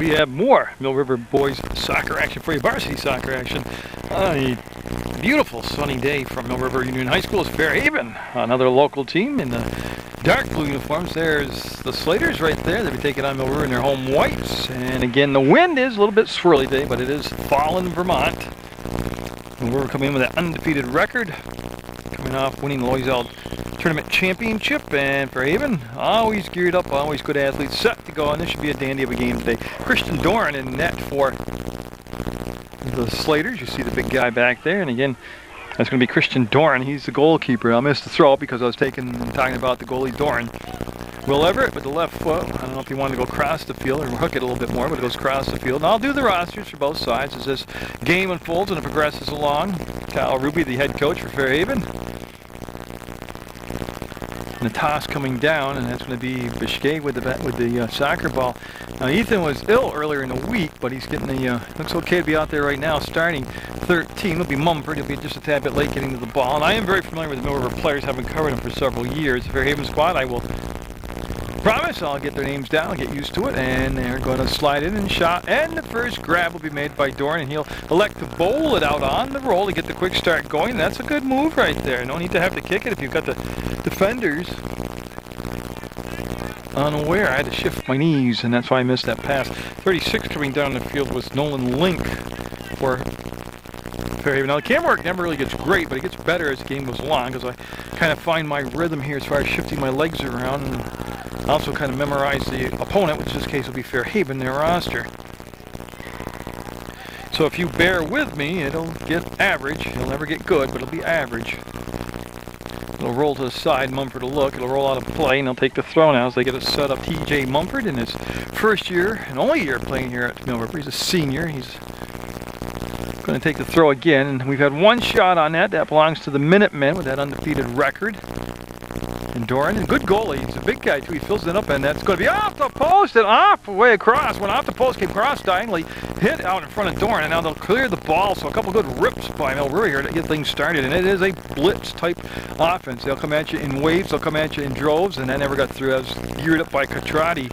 we have more Mill River boys soccer action for you, varsity soccer action. A beautiful sunny day from Mill River Union High School's Fairhaven. Another local team in the dark blue uniforms. There's the Slaters right there. They'll be taking on Mill River in their home whites. And again, the wind is a little bit swirly today, but it is fall in Vermont. Mill River coming in with an undefeated record, coming off winning the Loisel Tournament Championship, and Fairhaven always geared up, always good athletes, set to go, and this should be a dandy of a game today. Christian Doran in net for the Slaters. You see the big guy back there, and again, that's going to be Christian Doran. He's the goalkeeper. I missed the throw because I was talking about the goalie Doran. Will Everett with the left foot. I don't know if he wanted to go across the field or hook it a little bit more, but it goes across the field. And I'll do the rosters for both sides as this game unfolds and it progresses along. Kyle Ruby, the head coach for Fairhaven. And the toss coming down, and that's going to be Bishke with the soccer ball. Now Ethan was ill earlier in the week, but he's getting the looks okay to be out there right now. Starting 13 will be Mumford. He'll be just a tad bit late getting to the ball, and I am very familiar with the Mill River players, having covered them for several years. The Fairhaven squad, I will promise I'll get their names down, get used to it, and they're going to slide in and shot, and the first grab will be made by Doran, and he'll elect to bowl it out on the roll to get the quick start going. That's a good move right there. No need to have to kick it if you've got the defenders unaware. I had to shift my knees, and that's why I missed that pass. 36 coming down the field was Nolan Link for Fairhaven. Now the camera work never really gets great, but it gets better as the game goes along, because I kind of find my rhythm here as far as shifting my legs around, and also kind of memorize the opponent, which in this case will be Fairhaven, their roster. So if you bear with me, it'll get average. It'll never get good, but it'll be average. It'll roll to the side, Mumford will look, it'll roll out of play, and they'll take the throw now as they get it set up. TJ Mumford in his first year, and only year playing here at Mill River. He's a senior. He's going to take the throw again, and we've had one shot on that. That belongs to the Minutemen with that undefeated record. And Doran, a good goalie. He's a big guy too. He fills it up, and that's going to be off the post and off way across. Went off the post, came cross diagonally, hit out in front of Doran, and now they'll clear the ball. So a couple good rips by Mill River here to get things started, and it is a blitz type offense. They'll come at you in waves, they'll come at you in droves, and that never got through. That was geared up by Catrati.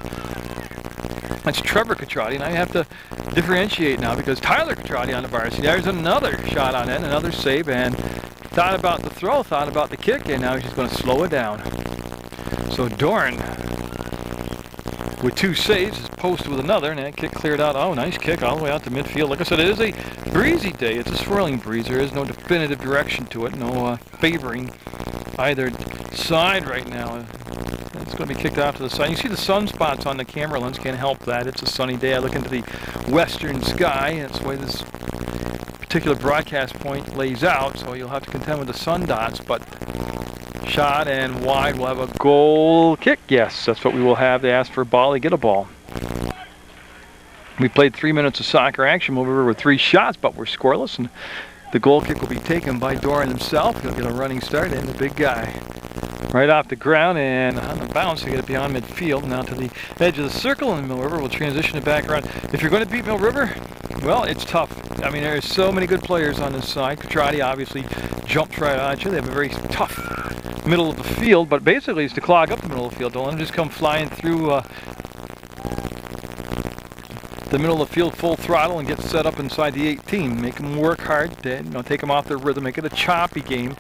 That's Trevor Catrati, and I have to differentiate now because Tyler Catrati on the varsity. There's another shot on it, another save, and thought about the throw, thought about the kick, and now he's just going to slow it down. So Doran with two saves is posted with another, and that kick cleared out. Oh, nice kick all the way out to midfield. Like I said, it is a breezy day. It's a swirling breeze. There is no definitive direction to it, no favoring either side right now. It's going to be kicked off to the side. You see the sunspots on the camera lens. Can't help that. It's a sunny day. I look into the western sky. That's the way this particular broadcast point lays out, so you'll have to contend with the sun dots, but shot and wide. We'll have a goal kick. Yes, that's what we will have. They ask for a ball, they get a ball. We played 3 minutes of soccer action. Mill River with 3 shots, but we're scoreless, and the goal kick will be taken by Doran himself. He'll get a running start, and the big guy right off the ground and on the bounce to get it beyond midfield. Now to the edge of the circle, and Mill River will transition it back around. If you're going to beat Mill River, well, it's tough. I mean, there's so many good players on this side. Catrati obviously jumps right at you. They have a very tough middle of the field, but basically it's to clog up the middle of the field. Don't let them just come flying through the middle of the field full throttle and get set up inside the 18. Make them work hard, take them off their rhythm, make it a choppy game.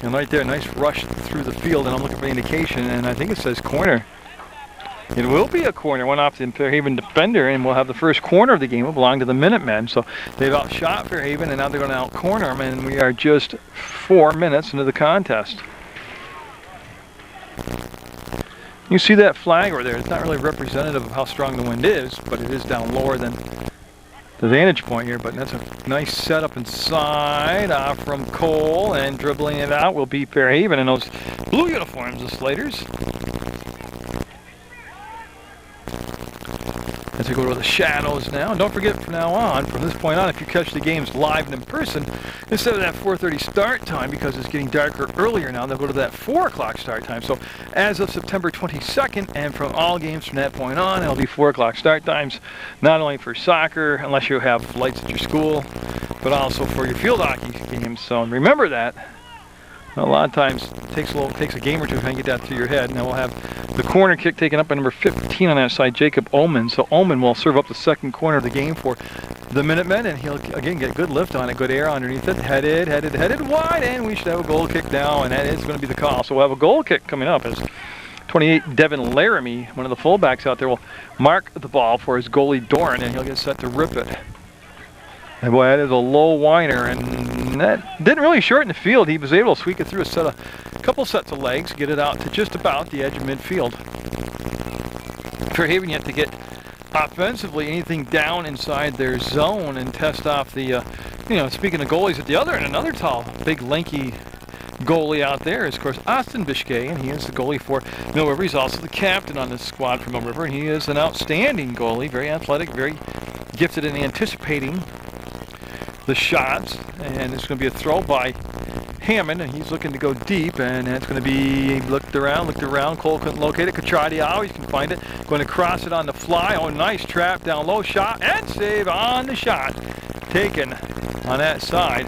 And right there, nice rush through the field, and I'm looking for indication, and I think it says corner. It will be a corner. Went off the Fairhaven defender, and we'll have the first corner of the game. It will belong to the Minutemen. So they've outshot Fairhaven, and now they're going to out-corner them, and we are just 4 minutes into the contest. You see that flag over there. It's not really representative of how strong the wind is, but it is down lower than the vantage point here. But that's a nice setup inside off from Cole, and dribbling it out will be Fairhaven in those blue uniforms, the Slaters. As we go to the shadows now, and don't forget from now on, from this point on, if you catch the games live and in person, instead of that 4:30 start time, because it's getting darker earlier now, they'll go to that 4 o'clock start time. So as of September 22nd, and from all games from that point on, it'll be 4 o'clock start times, not only for soccer, unless you have lights at your school, but also for your field hockey games. So remember that A lot of times it takes a game or two to kind of get that through your head. And then we'll have the corner kick taken up by number 15 on that side, Jacob Oman. So Oman will serve up the second corner of the game for the Minutemen, and he'll again get good lift on it, good air underneath it, headed wide, and we should have a goal kick now, and that is going to be the call. So we'll have a goal kick coming up as 28 Devin Laramie, one of the fullbacks out there, will mark the ball for his goalie Doran, and he'll get set to rip it. And boy, that is a low whiner, and that didn't really shorten the field. He was able to squeak it through a couple sets of legs, get it out to just about the edge of midfield. Fairhaven yet to get offensively anything down inside their zone and test off the, speaking of goalies at the other end, another tall, big, lanky goalie out there is, of course, Austin Bishkay, and he is the goalie for Mill River. He's also the captain on this squad for Mill River, and he is an outstanding goalie, very athletic, very gifted in anticipating the shots, and it's going to be a throw by Hammond, and he's looking to go deep, and it's going to be looked around. Cole couldn't locate it. Catrati always can find it. Going to cross it on the fly. Oh, nice trap down low, shot and save on the shot. Taken on that side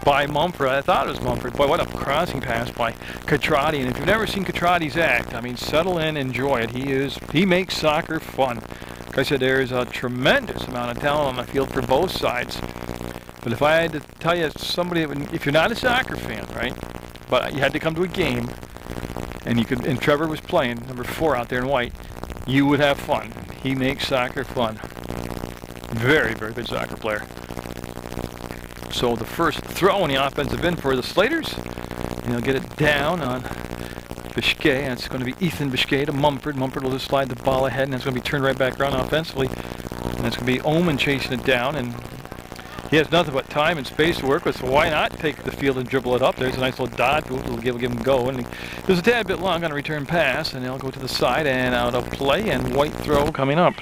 by Mumford. I thought it was Mumford. Boy, what a crossing pass by Catrati. And if you've never seen Catrati's act, I mean, settle in, enjoy it. He makes soccer fun. Like I said, there's a tremendous amount of talent on the field for both sides. But if I had to tell you somebody, if you're not a soccer fan, right, but you had to come to a game, and Trevor was playing, number 4 out there in white, you would have fun. He makes soccer fun. Very, very good soccer player. So the first throw in the offensive end for the Slaters, and he'll get it down on Bishkay, and it's going to be Ethan Bishkay to Mumford. Mumford will just slide the ball ahead, and it's going to be turned right back around offensively. And it's going to be Oman chasing it down, and he has nothing but time and space to work with, so why not take the field and dribble it up? There's a nice little dot. We'll give him a go. And there's a tad bit long on a return pass, and they'll go to the side and out of play, and white throw coming up.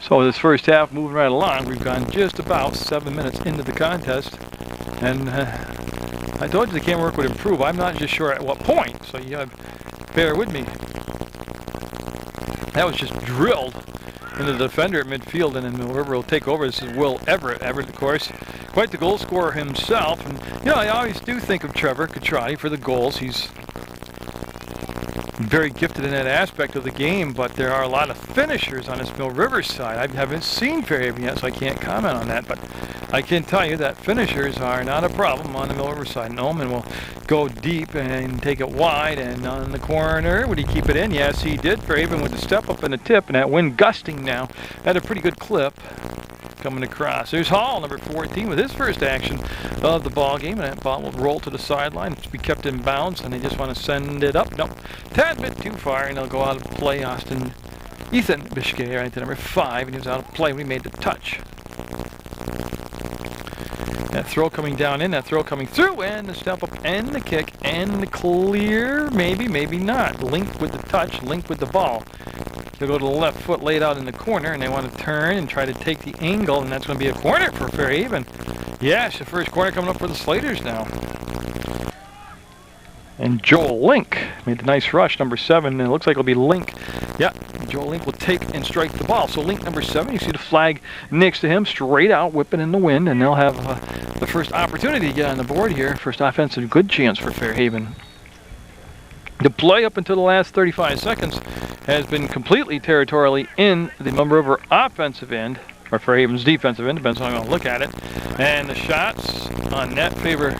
So this first half moving right along. We've gone just about 7 minutes into the contest, and I told you the camera work would improve. I'm not just sure at what point, so you bear with me. That was just drilled into the defender at midfield, and then Mill River will take over. This is Will Everett. Everett, of course, quite the goal scorer himself. And, I always do think of Trevor Catrati for the goals. He's very gifted in that aspect of the game, but there are a lot of finishers on this Mill River side. I haven't seen Fairhaven yet, so I can't comment on that, but I can tell you that finishers are not a problem on the Mill River side. Noman will go deep and take it wide, and on the corner, would he keep it in? Yes, he did. Fairhaven with the step up and the tip, and that wind gusting now at a pretty good clip coming across. There's Hall, number 14, with his first action of the ball game, and that ball will roll to the sideline to be kept in bounds, and they just want to send it up. Nope, tad bit too far, and they'll go out of play. Ethan Bishkay, right to number 5, and he was out of play when he made the touch. That throw coming down in, that throw coming through, and the step up and the kick and the clear, maybe, maybe not. Linked with the touch, linked with the ball. They'll go to the left foot laid out in the corner, and they want to turn and try to take the angle, and that's going to be a corner for Fairhaven. Yes, the first corner coming up for the Slaters now. And Joel Link made the nice rush, number 7, and it looks like it'll be Link. Yeah, Joel Link will take and strike the ball. So Link, number 7, you see the flag next to him, straight out, whipping in the wind, and they'll have the first opportunity to get on the board here. First offensive good chance for Fairhaven. The play up until the last 35 seconds has been completely territorially in the Munger River offensive end, or Fairhaven's defensive end, depends on how you want to look at it. And the shots on net favor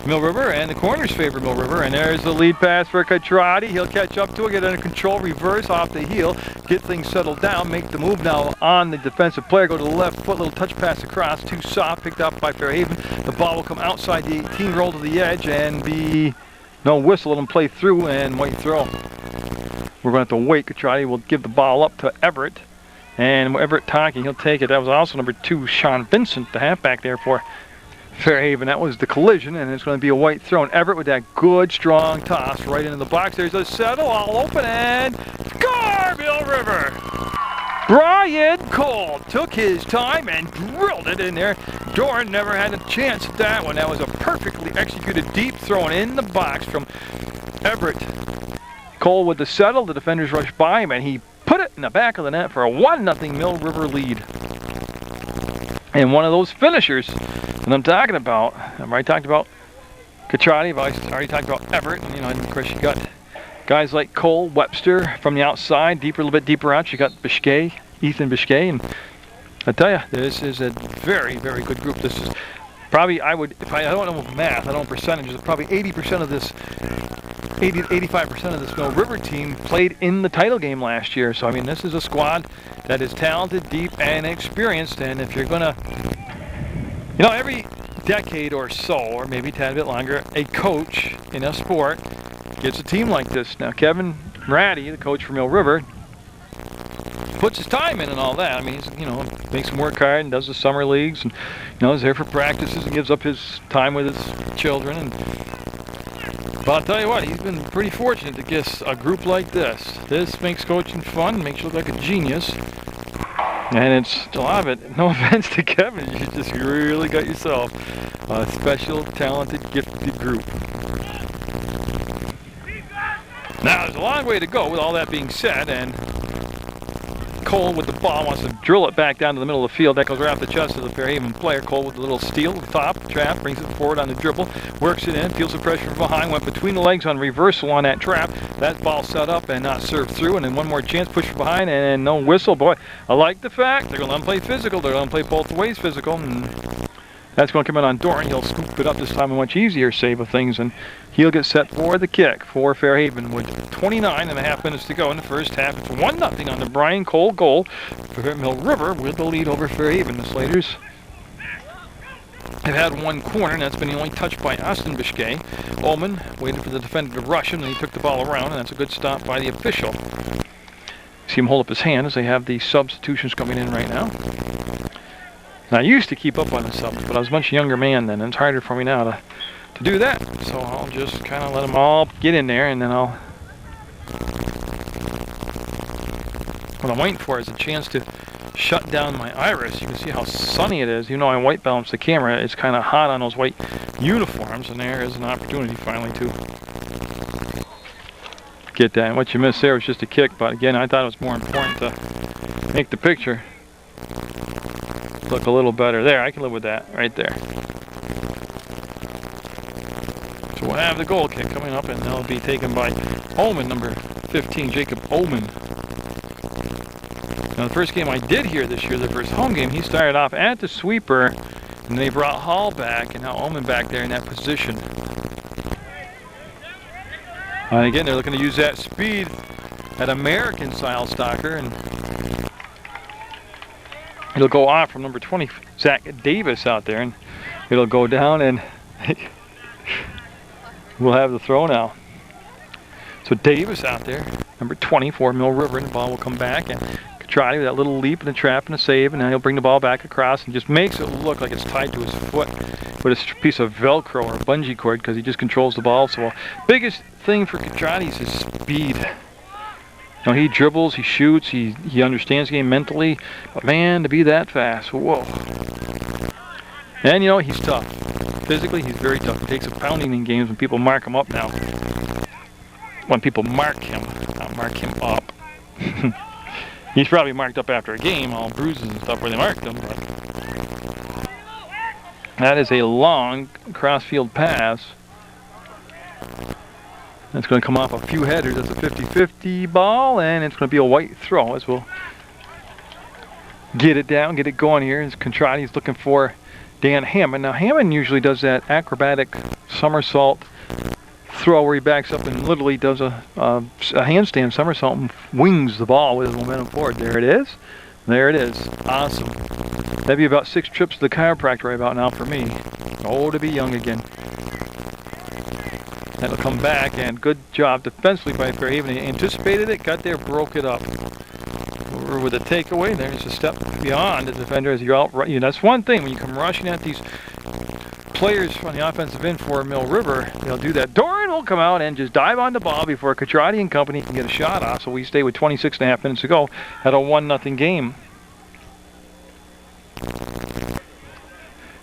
Mill River, and the corners favor Mill River. And there's the lead pass for Catrati. He'll catch up to it, get under control, reverse off the heel, get things settled down, make the move now on the defensive player, go to the left foot, little touch pass across, too soft, picked up by Fairhaven. The ball will come outside the 18, roll to the edge, and be no whistle, let him play through, and white throw. We're going to have to wait. Catrati will give the ball up to Everett, and Everett talking, he'll take it. That was also number 2, Sean Vincent, the halfback there for Fairhaven. That was the collision, and it's going to be a white throw. And Everett with that good, strong toss right into the box. There's a settle, all open, and score, Mill River! Brian Cole took his time and drilled it in there. Doran never had a chance at that one. That was a perfectly executed deep throw in the box from Everett. Cole with the settle. The defenders rushed by him, and he put it in the back of the net for a 1-0 Mill River lead. And one of those finishers that I'm talking about, I talked about Catrati. I've already talked about Everett. You know, and of course you got guys like Cole, Webster from the outside, a little bit deeper out. You got Biscay, Ethan Biscay, and I tell you, this is a very, very good group. This is probably, I don't know math, I don't know percentages, probably 80% of this, 80 to 85% of this Mill River team played in the title game last year. So I mean, this is a squad that is talented, deep, and experienced. And if you're gonna, you know, every decade or so, or maybe a tad bit longer, a coach in a sport gets a team like this. Now, Kevin Ratty, the coach for Mill River, puts his time in and all that. I mean, he's, you know, makes him work hard and does the summer leagues, and you know, is there for practices and gives up his time with his children. And but I'll tell you what, he's been pretty fortunate to get a group like this. This makes coaching fun, makes you look like a genius, and it's a lot of it. No offense to Kevin, you just really got yourself a special, talented, gifted group. Now, there's a long way to go with all that being said, and Cole with the ball wants to drill it back down to the middle of the field. That goes right off the chest of the Fairhaven player. Cole with the little steal at the top, trap, brings it forward on the dribble, works it in, feels the pressure from behind, went between the legs on reversal on that trap. That ball set up and not served through, and then one more chance, push from behind, and no whistle. Boy, I like the fact they're going to let him play physical. They're going to play both ways physical, and that's going to come in on Doran. He'll scoop it up this time, a much easier save of things, and he'll get set for the kick for Fairhaven with 29.5 minutes to go in the first half. It's 1-0 on the Brian Cole goal. Mill River with the lead over Fairhaven. The Slaters have had one corner, and that's been the only touch by Austin Biscay. Ullman waited for the defender to rush him, and he took the ball around, and that's a good stop by the official. See him hold up his hand as they have the substitutions coming in right now. Now, I used to keep up on the subs, but I was a much younger man then, and it's harder for me now to do that. So I'll just kind of let them all get in there, and then what I'm waiting for is a chance to shut down my iris. You can see how sunny it is. Even though I white balance the camera, it's kind of hot on those white uniforms, and there is an opportunity finally to get that. And what you missed there was just a kick, but again, I thought it was more important to make the picture look a little better. There, I can live with that right there. So we'll have the goal kick coming up, and that'll be taken by Ullman, number 15, Jacob Ullman. Now, the first game I did here this year, the first home game, he started off at the sweeper, and they brought Hall back, and now Ullman back there in that position. And again, they're looking to use that speed, that American-style stalker, and it'll go off from number 20, Zach Davis, out there, and it'll go down, and we'll have the throw now. So Davis out there, number 20 for Mill River, and the ball will come back, and Catrati with that little leap and a trap and a save, and then he'll bring the ball back across and just makes it look like it's tied to his foot with a piece of Velcro or a bungee cord, because he just controls the ball so well. Biggest thing for Catrati is his speed. You know, he dribbles, he shoots, he understands the game mentally, but man, to be that fast, whoa. And you know, he's tough. Physically, he's very tough. He takes a pounding in games when people mark him up now. When people mark him, not mark him up. He's probably marked up after a game, all bruises and stuff where they marked him, but that is a long cross-field pass. It's going to come off a few headers. It's a 50-50 ball, and it's going to be a white throw as we'll get it down, get it going here. As Catrati's looking for Dan Hammond. Now, Hammond usually does that acrobatic somersault throw where he backs up and literally does a handstand somersault and wings the ball with his momentum forward. There it is. There it is. Awesome. That'd be about 6 trips to the chiropractor right about now for me. Oh, to be young again. That'll come back, and good job defensively by Fairhaven. He anticipated it, got there, broke it up. Over with a takeaway. There's a step beyond the defender as you're out. That's one thing when you come rushing at these players on the offensive end for Mill River. They'll do that. Doran will come out and just dive on the ball before Catrati and company can get a shot off. So we stay with 26.5 minutes to go at a 1-0 game.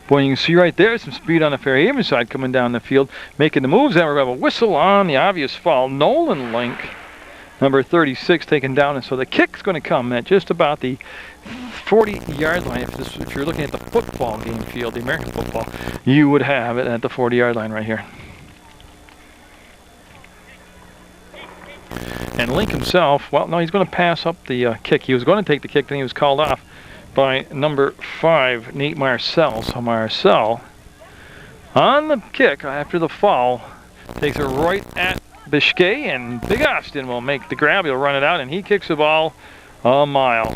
Boy, you can see right there some speed on the Fairhaven side coming down the field, making the moves. And we're going to have a whistle on the obvious foul. Nolan Link, number 36, taken down. And so the kick's going to come at just about the 40-yard line. If you're looking at the football game field, the American football, you would have it at the 40-yard line right here. And Link himself, well, no, he's going to pass up the kick. He was going to take the kick, then he was called off by number 5, Nate Marcel. So Marcel, on the kick after the foul, takes it right at Biscay, and Big Austin will make the grab. He'll run it out, and he kicks the ball a mile.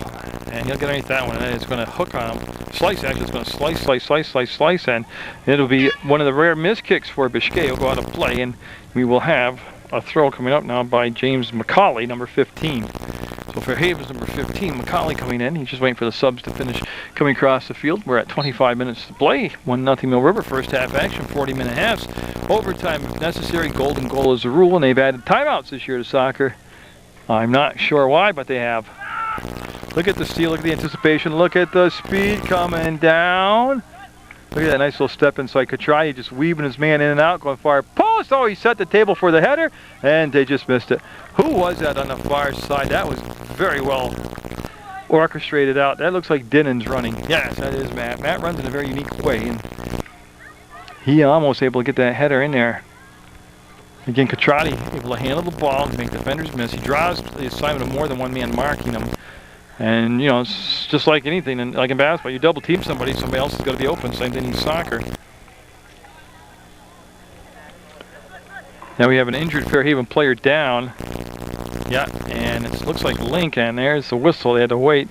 And he'll get underneath that one, and then it's going to hook on him. Slice, actually, it's going to slice, and it'll be one of the rare missed kicks for Biscay. He'll go out of play, and we will have a throw coming up now by James McCauley, number 15. So for Haven's number 15, McCauley coming in. He's just waiting for the subs to finish coming across the field. We're at 25 minutes to play. 1-0 Mill River. First half action, 40-minute halves. Overtime if necessary. Golden goal is the rule, and they've added timeouts this year to soccer. I'm not sure why, but they have. Look at the steal. Look at the anticipation. Look at the speed coming down. Look at that nice little step inside Katrai, just weaving his man in and out, going far post. Oh, he set the table for the header, and they just missed it. Who was that on the far side? That was very well orchestrated out. That looks like Dinnan's running. Yes, that is Matt. Matt runs in a very unique way, and he almost able to get that header in there. Again, Katrati able to handle the ball and make defenders miss. He draws the assignment of more than one man marking him. And, you know, it's just like anything, and like in basketball, you double team somebody else is going to be open. Same thing in soccer. Now we have an injured Fairhaven player down. Yeah, and it looks like Link, and there's the whistle. They had to wait.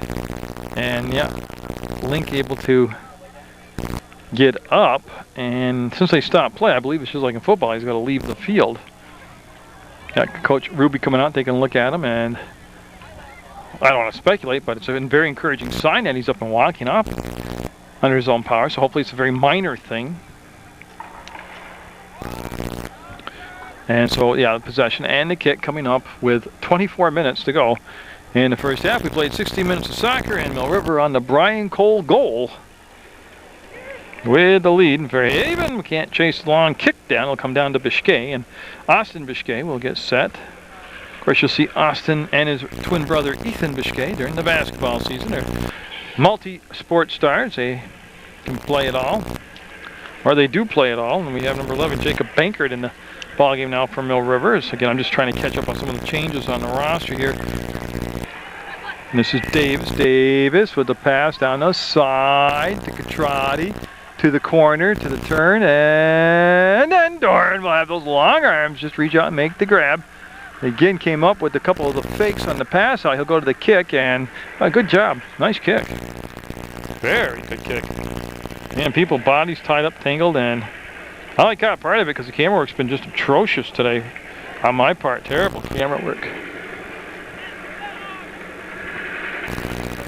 And, yeah, Link able to get up. And since they stopped play, I believe it's just like in football, he's got to leave the field. Got Coach Ruby coming out, taking a look at him, and I don't want to speculate, but it's a very encouraging sign that he's up and walking up under his own power. So hopefully it's a very minor thing. And so, yeah, the possession and the kick coming up with 24 minutes to go in the first half. We played 16 minutes of soccer, and Mill River on the Brian Cole goal with the lead. And Fairhaven can't chase the long kick down. It'll come down to Biscay, and Austin Biscay will get set. Of course, you'll see Austin and his twin brother Ethan Biscay during the basketball season. They're multi-sport stars. They can play it all, or they do play it all. And we have number 11, Jacob Bankert, in the ball game now for Mill River. So again, I'm just trying to catch up on some of the changes on the roster here. And this is Davis with the pass down the side to Katrati, to the corner, to the turn, and then Doran will have those long arms. Just reach out and make the grab. Again, came up with a couple of the fakes on the pass out. He'll go to the kick, and good job. Nice kick. Very good kick. And people, bodies tied up, tangled, and I like that part of it because the camera work's been just atrocious today on my part. Terrible camera work.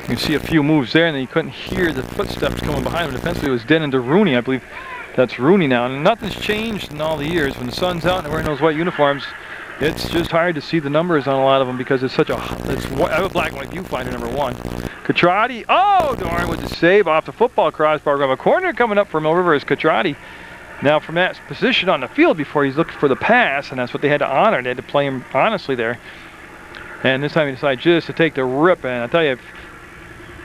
You can see a few moves there, and then you couldn't hear the footsteps coming behind him. Defensively, it was Denon to Rooney. I believe that's Rooney now. And nothing's changed in all the years. When the sun's out and they're wearing those white uniforms, it's just hard to see the numbers on a lot of them because it's such a, I have a black and white viewfinder, number 1. Katrati, oh, Doran with the save off the football crossbar. We have a corner coming up for Mill River is Katrati. Now from that position on the field before, he's looking for the pass, and that's what they had to honor. They had to play him honestly there. And this time he decided just to take the rip, and I tell you, if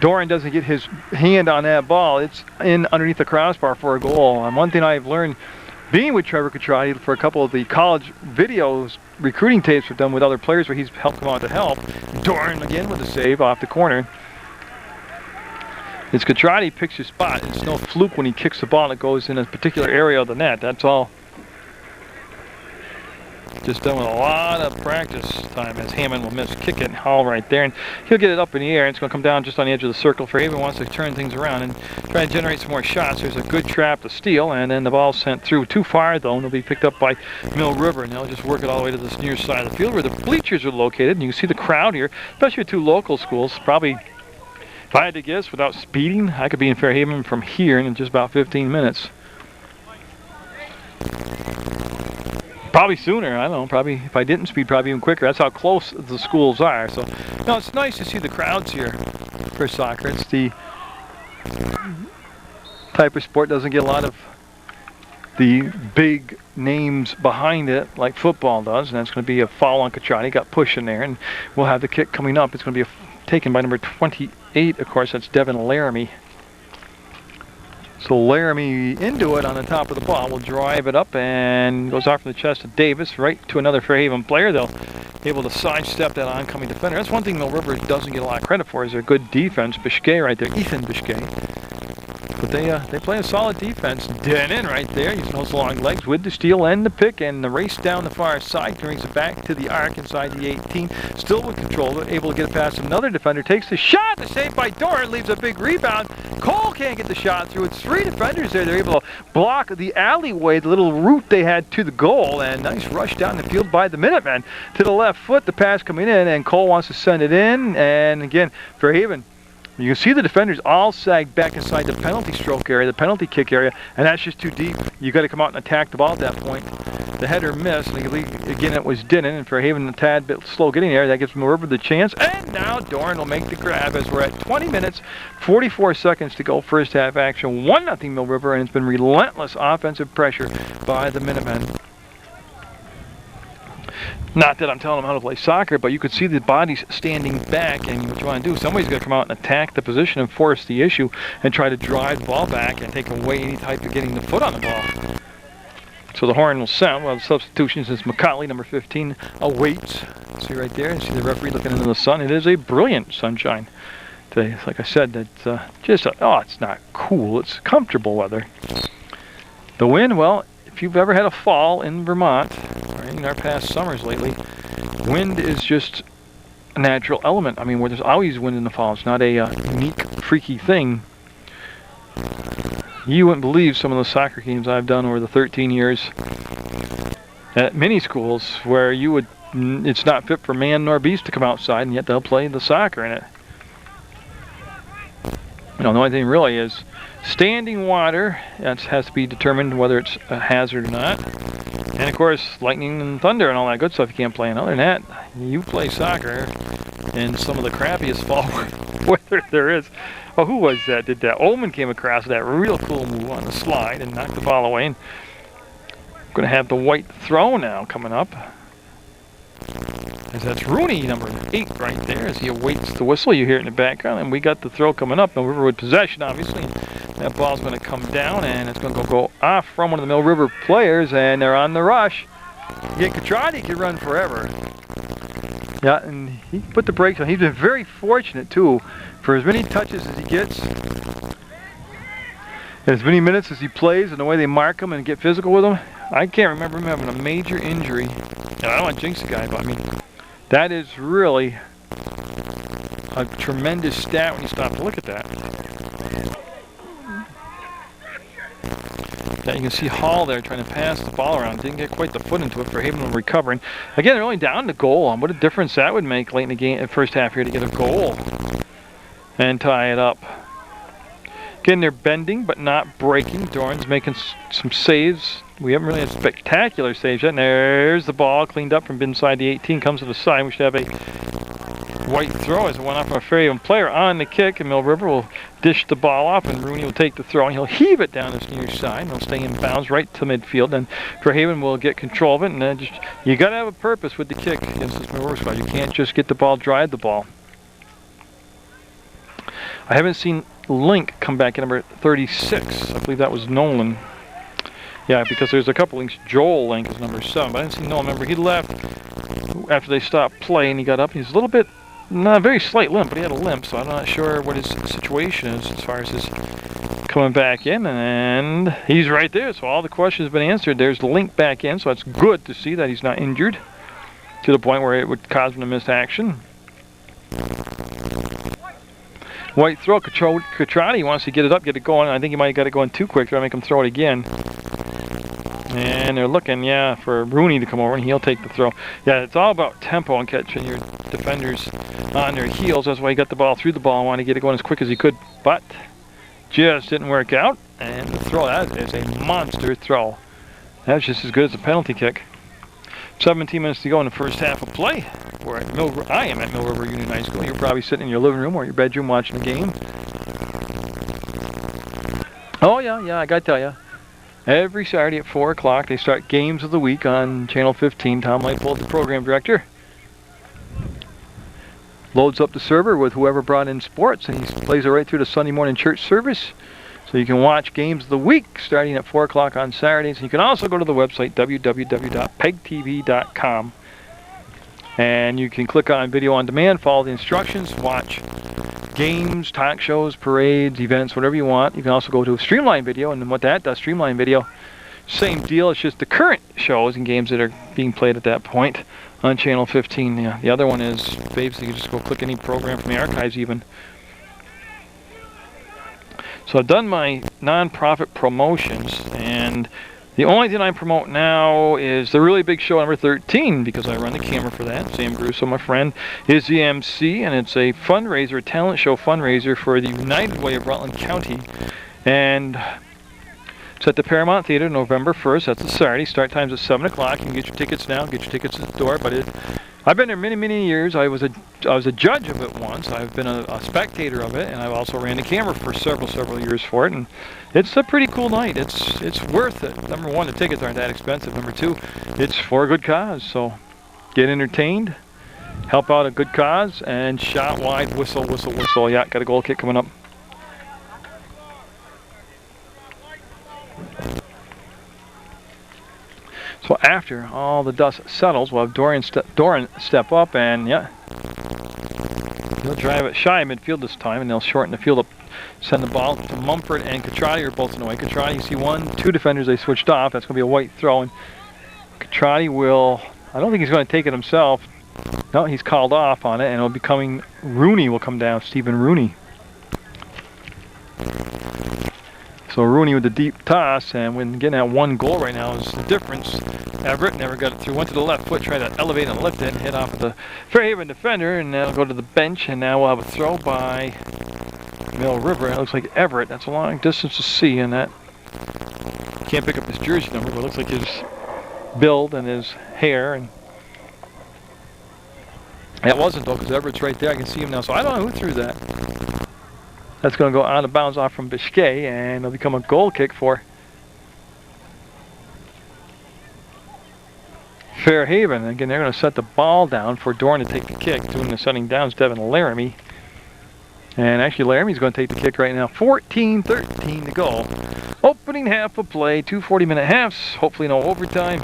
Doran doesn't get his hand on that ball, it's in underneath the crossbar for a goal. And one thing I've learned being with Trevor Katrati for a couple of the college videos, recruiting tapes we've done with other players where he's helped come out to help. Doran again with a save off the corner. It's Katrati picks his spot. It's no fluke when he kicks the ball and it goes in a particular area of the net. That's all. Just done with a lot of practice time as Hammond will miss kick it and haul right there. And he'll get it up in the air. And it's going to come down just on the edge of the circle. Fairhaven wants to turn things around and try to generate some more shots. There's a good trap to steal. And then the ball sent through too far, though. And it'll be picked up by Mill River. And they'll just work it all the way to this near side of the field where the bleachers are located. And you can see the crowd here, especially with 2 local schools. Probably, if I had to guess, without speeding, I could be in Fairhaven from here in just about 15 minutes. Probably sooner, I don't know, probably if I didn't speed, probably even quicker. That's how close the schools are. So, no, it's nice to see the crowds here for soccer. It's the type of sport doesn't get a lot of the big names behind it like football does, and that's going to be a foul on Katrati. Got pushed in there, and we'll have the kick coming up. It's going to be taken by number 28, of course, that's Devin Laramie. So Laramie into it on the top of the ball. Will drive it up and goes off from the chest of Davis right to another Fairhaven player. They'll able to sidestep that oncoming defender. That's one thing Mill River doesn't get a lot of credit for, is their good defense. Biscay right there, Ethan Biscay. But they play a solid defense. Denon right there, using those long legs with the steal and the pick, and the race down the far side brings it back to the arc inside the 18. Still with control, able to get it past another defender. Takes the shot, the save by Doran, leaves a big rebound. Cole can't get the shot through. It's three defenders there. They're able to block the alleyway, the little route they had to the goal, and nice rush down the field by the Minutemen to the left foot. The pass coming in, and Cole wants to send it in, and again, Fairhaven. You can see the defenders all sag back inside the penalty stroke area, the penalty kick area, and that's just too deep. You got to come out and attack the ball at that point. The header missed, and again it was Denon, and Fairhaven a tad bit slow getting there. That gives Mill River the chance, and now Doran will make the grab as we're at 20 minutes, 44 seconds to go, first half action. 1-0 Mill River, and it's been relentless offensive pressure by the Minutemen. Not that I'm telling them how to play soccer, but you could see the bodies standing back, and what you want to do, somebody's got to come out and attack the position and force the issue and try to drive the ball back and take away any type of getting the foot on the ball. So the horn will sound. We'll have substitutions as Macaulay, number 15, awaits. See right there, and see the referee looking into the sun. It is a brilliant sunshine today. Like I said, it's it's not cool, it's comfortable weather. The wind, well, if you've ever had a fall in Vermont, or in our past summers lately, wind is just a natural element. I mean, where there's always wind in the fall. It's not a unique, freaky thing. You wouldn't believe some of the soccer games I've done over the 13 years at many schools where it's not fit for man nor beast to come outside, and yet they'll play the soccer in it. The only thing really is standing water. That has to be determined whether it's a hazard or not. And of course, lightning and thunder and all that good stuff you can't play in. Other than that, you play soccer in some of the crappiest fall weather there is. Oh, who was that did that? Ullman came across that real cool move on the slide and knocked the ball away. And I'm going to have the white throw now coming up. As that's Rooney, number 8, right there, as he awaits the whistle. You hear it in the background, and we got the throw coming up. Mill River with possession, obviously. That ball's going to come down, and it's going to go off from one of the Mill River players, and they're on the rush. Yeah, Katrati could run forever. Yeah, and he put the brakes on. He's been very fortunate, too, for as many touches as he gets, and as many minutes as he plays, and the way they mark him and get physical with him. I can't remember him having a major injury. And I don't want to jinx the guy, but I mean, that is really a tremendous stat when you stop to look at that. Yeah, you can see Hall there trying to pass the ball around. Didn't get quite the foot into it for Haven recovering. Again, they're only down to goal. What a difference that would make late in the game, first half here, to get a goal and tie it up. Again, they're bending but not breaking. Doran's making some saves. We haven't really had spectacular saves yet. And there's the ball cleaned up from inside the 18. Comes to the side. We should have a white throw as it went off a Fairhaven player on the kick. And Mill River will dish the ball off. And Rooney will take the throw. And he'll heave it down this near side. And he'll stay in bounds right to midfield. And Fairhaven will get control of it. And then you got to have a purpose with the kick against this Mill River squad. You can't just get the ball, drive the ball. I haven't seen Link come back at number 36. I believe that was Nolan. Yeah, because there's a couple links. Joel Link is number 7, but I didn't see Nolan. Remember, he left after they stopped playing. He got up. He's a little bit, not a very slight limp, but he had a limp, so I'm not sure what his situation is as far as his coming back in. And he's right there, so all the questions have been answered. There's the Link back in, so it's good to see that he's not injured to the point where it would cause him to miss action. White throw, Katrati wants to get it up, get it going. I think he might have got it going too quick, trying to make him throw it again. And they're looking, yeah, for Rooney to come over, and he'll take the throw. Yeah, it's all about tempo and catching your defenders on their heels. That's why he got the ball through the ball and wanted to get it going as quick as he could, but just didn't work out. And the throw, that is a monster throw. That's just as good as a penalty kick. 17 minutes to go in the first half of play. I am at Mill River Union High School. You're probably sitting in your living room or your bedroom watching the game. Oh yeah, I gotta tell you. Every Saturday at 4 o'clock, they start Games of the Week on Channel 15. Tom Lightfold, the program director, loads up the server with whoever brought in sports, and he plays it right through the Sunday morning church service. So you can watch Games of the Week starting at 4 o'clock on Saturdays. And you can also go to the website, www.pegtv.com. And you can click on video on demand, follow the instructions, watch games, talk shows, parades, events, whatever you want. You can also go to Streamline Video, and then what that does, Streamline Video, same deal. It's just the current shows and games that are being played at that point on channel 15. Yeah, the other one is basically you just go click any program from the archives even. So I've done my non-profit promotions, and the only thing I promote now is the really big show number 13, because I run the camera for that. Sam Grusso, my friend, is the MC, and it's a fundraiser, a talent show fundraiser for the United Way of Rutland County. And it's at the Paramount Theater, November 1st. That's a Saturday. Start time's at 7 o'clock. You can get your tickets now. Get your tickets at the door. But I've been there many, many years. I was a judge of it once. I've been a spectator of it, and I've also ran the camera for several years for it. And it's a pretty cool night. It's worth it. Number one, the tickets aren't that expensive. Number two, it's for a good cause. So get entertained, help out a good cause, and shot wide, whistle, whistle, whistle. Yeah, got a goal kick coming up. So after all the dust settles, we'll have Doran step up, and yeah, he'll drive it shy of midfield this time, and they'll shorten the field up, send the ball to Mumford and Catrati are both in the way. Catrati, you see 1, 2 defenders they switched off. That's going to be a white throw, and Catrati will, I don't think he's going to take it himself. No, he's called off on it, and it'll be coming, Rooney will come down, Stephen Rooney. So Rooney with the deep toss, and when getting that one goal right now is the difference. Everett never got it through. Went to the left foot, tried to elevate and lift it, and hit off the Fairhaven defender, and that'll go to the bench. And now we'll have a throw by Mill River. It looks like Everett. That's a long distance to see, and that can't pick up his jersey number, but it looks like his build and his hair. And that wasn't though, because Everett's right there. I can see him now, so I don't know who threw that. That's going to go out of bounds off from Biscay, and it'll become a goal kick for Fairhaven. Again, they're going to set the ball down for Dorn to take the kick. Doing the setting down is Devin Laramie. And actually, Laramie's going to take the kick right now. 14-13 to go. Opening half of play, 2 40-minute halves. Hopefully no overtime,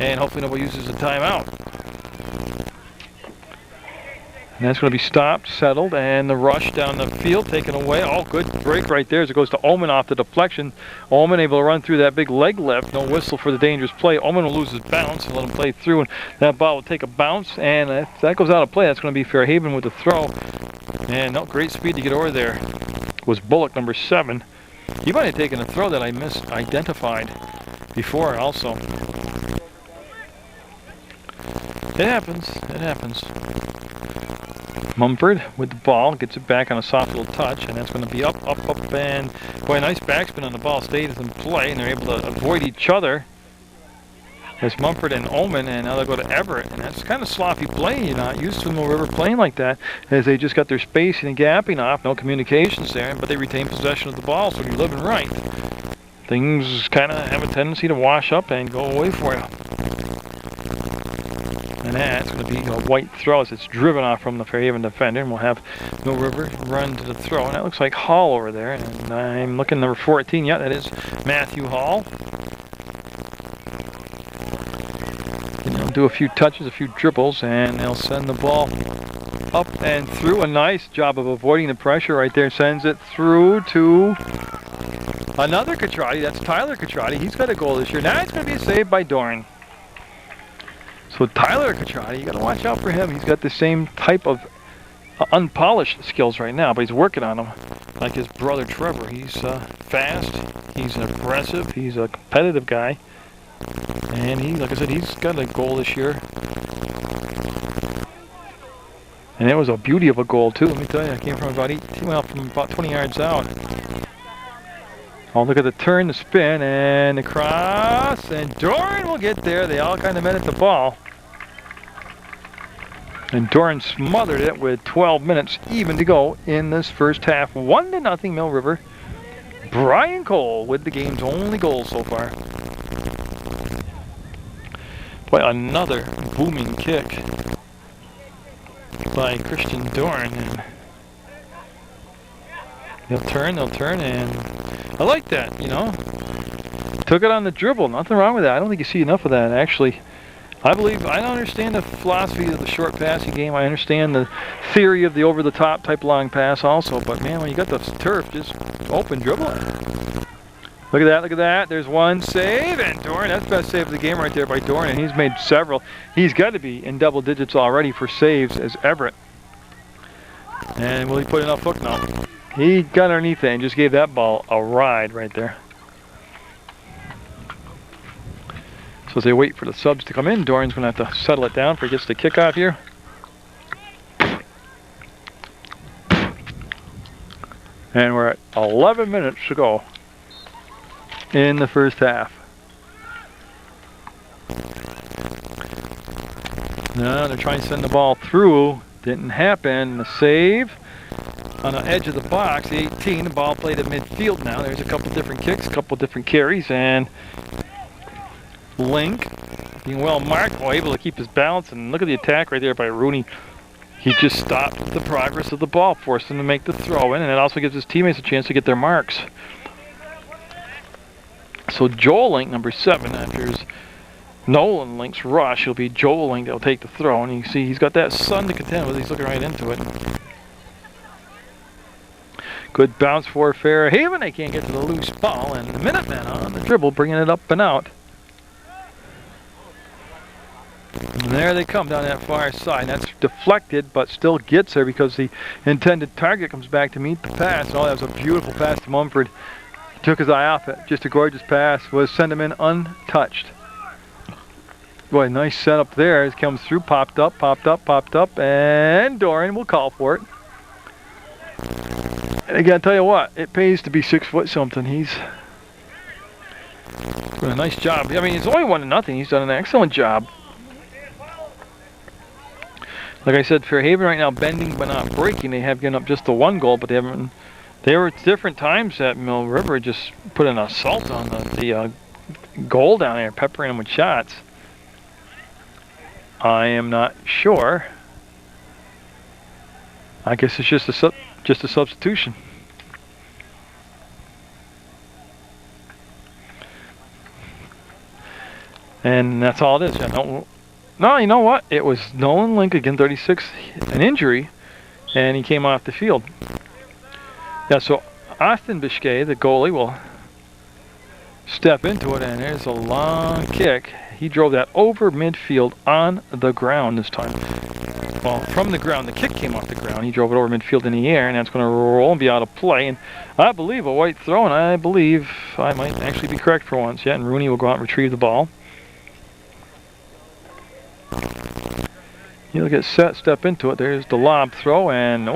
and hopefully nobody uses a timeout. And that's going to be stopped, settled, and the rush down the field taken away. Oh, good break right there as it goes to Oman off the deflection. Oman able to run through that big leg lift. No whistle for the dangerous play. Oman will lose his bounce and let him play through, and that ball will take a bounce. And if that goes out of play, that's going to be Fairhaven with the throw. And no, great speed to get over there was Bullock, number 7. He might have taken a throw that I misidentified before also. It happens. It happens. Mumford with the ball, gets it back on a soft little touch, and that's going to be up, and boy, a nice backspin on the ball, stays in play, and they're able to avoid each other. There's Mumford and Oman, and now they go to Everett, and that's kind of sloppy play. You're not used to Mill River playing like that, as they just got their spacing and gapping off, no communications there, but they retain possession of the ball, so you're living right. Things kind of have a tendency to wash up and go away for you. And that's going to be a white throw as it's driven off from the Fairhaven defender, and we'll have Mill River run to the throw. And that looks like Hall over there, and I'm looking number 14. Yeah, that is Matthew Hall. And they'll do a few touches, a few dribbles, and they'll send the ball up and through. A nice job of avoiding the pressure right there. Sends it through to another Catrati. That's Tyler Catrati. He's got a goal this year. Now it's going to be a save by Dorn. So Tyler Catrati, you got to watch out for him. He's got the same type of unpolished skills right now, but he's working on them. Like his brother Trevor, he's fast, he's aggressive, he's a competitive guy, and he, like I said, he's got a goal this year. And it was a beauty of a goal too. Let me tell you, I came from about 20 yards out. Oh, look at the turn, the spin, and the cross, and Doran will get there. They all kind of met at the ball. And Doran smothered it with 12 minutes even to go in this first half. 1-0 Mill River. Brian Cole with the game's only goal so far. Boy, another booming kick by Christian Doran. And they'll turn, and I like that, you know. Took it on the dribble, nothing wrong with that. I don't think you see enough of that, actually. I don't understand the philosophy of the short passing game. I understand the theory of the over-the-top type long pass also. But man, when you got the turf, just open dribbling. Look at that, look at that. There's one save, and Doran, that's the best save of the game right there by Doran, and he's made several. He's got to be in double digits already for saves as Everett. And will he put enough hook? No. He got underneath it and just gave that ball a ride right there. So as they wait for the subs to come in, Doran's going to have to settle it down before he gets the kickoff here. And we're at 11 minutes to go in the first half. Now they're trying to send the ball through. Didn't happen. The save on the edge of the box, the 18. The ball played at midfield now. There's a couple different kicks, a couple different carries, and Link being well marked, able to keep his balance, and look at the attack right there by Rooney. He just stopped the progress of the ball, forced him to make the throw in, and it also gives his teammates a chance to get their marks. So Joel Link, number 7, after Nolan Link's rush, it'll be Joel Link that'll take the throw, and you see he's got that sun to contend with. He's looking right into it. Good bounce for Fairhaven. They can't get to the loose ball, and the Minutemen on the dribble, bringing it up and out. And there they come down that far side. That's deflected, but still gets there because the intended target comes back to meet the pass. Oh, that was a beautiful pass to Mumford. Took his eye off it. Just a gorgeous pass. Was sent him in untouched. Boy, nice setup there. It comes through, popped up, and Doran will call for it. And I gotta tell you what, it pays to be 6 foot something. He's doing a nice job. I mean, it's only 1-0. He's done an excellent job. Like I said, Fairhaven right now bending but not breaking. They have given up just the 1 goal, but they haven't. There were different times that Mill River just put an assault on the goal down there, peppering them with shots. I am not sure. I guess it's just a substitution. And that's all it is. No, you know what? It was Nolan Link again, 36, an injury, and he came off the field. Yeah, so Austin Biscay, the goalie, will step into it, and there's a long kick. He drove that over midfield on the ground this time. Well, from the ground, the kick came off the ground. He drove it over midfield in the air, and that's going to roll and be out of play. And I believe a white throw, and I believe I might actually be correct for once. Yeah, and Rooney will go out and retrieve the ball. He'll get set, step into it. There's the lob throw, and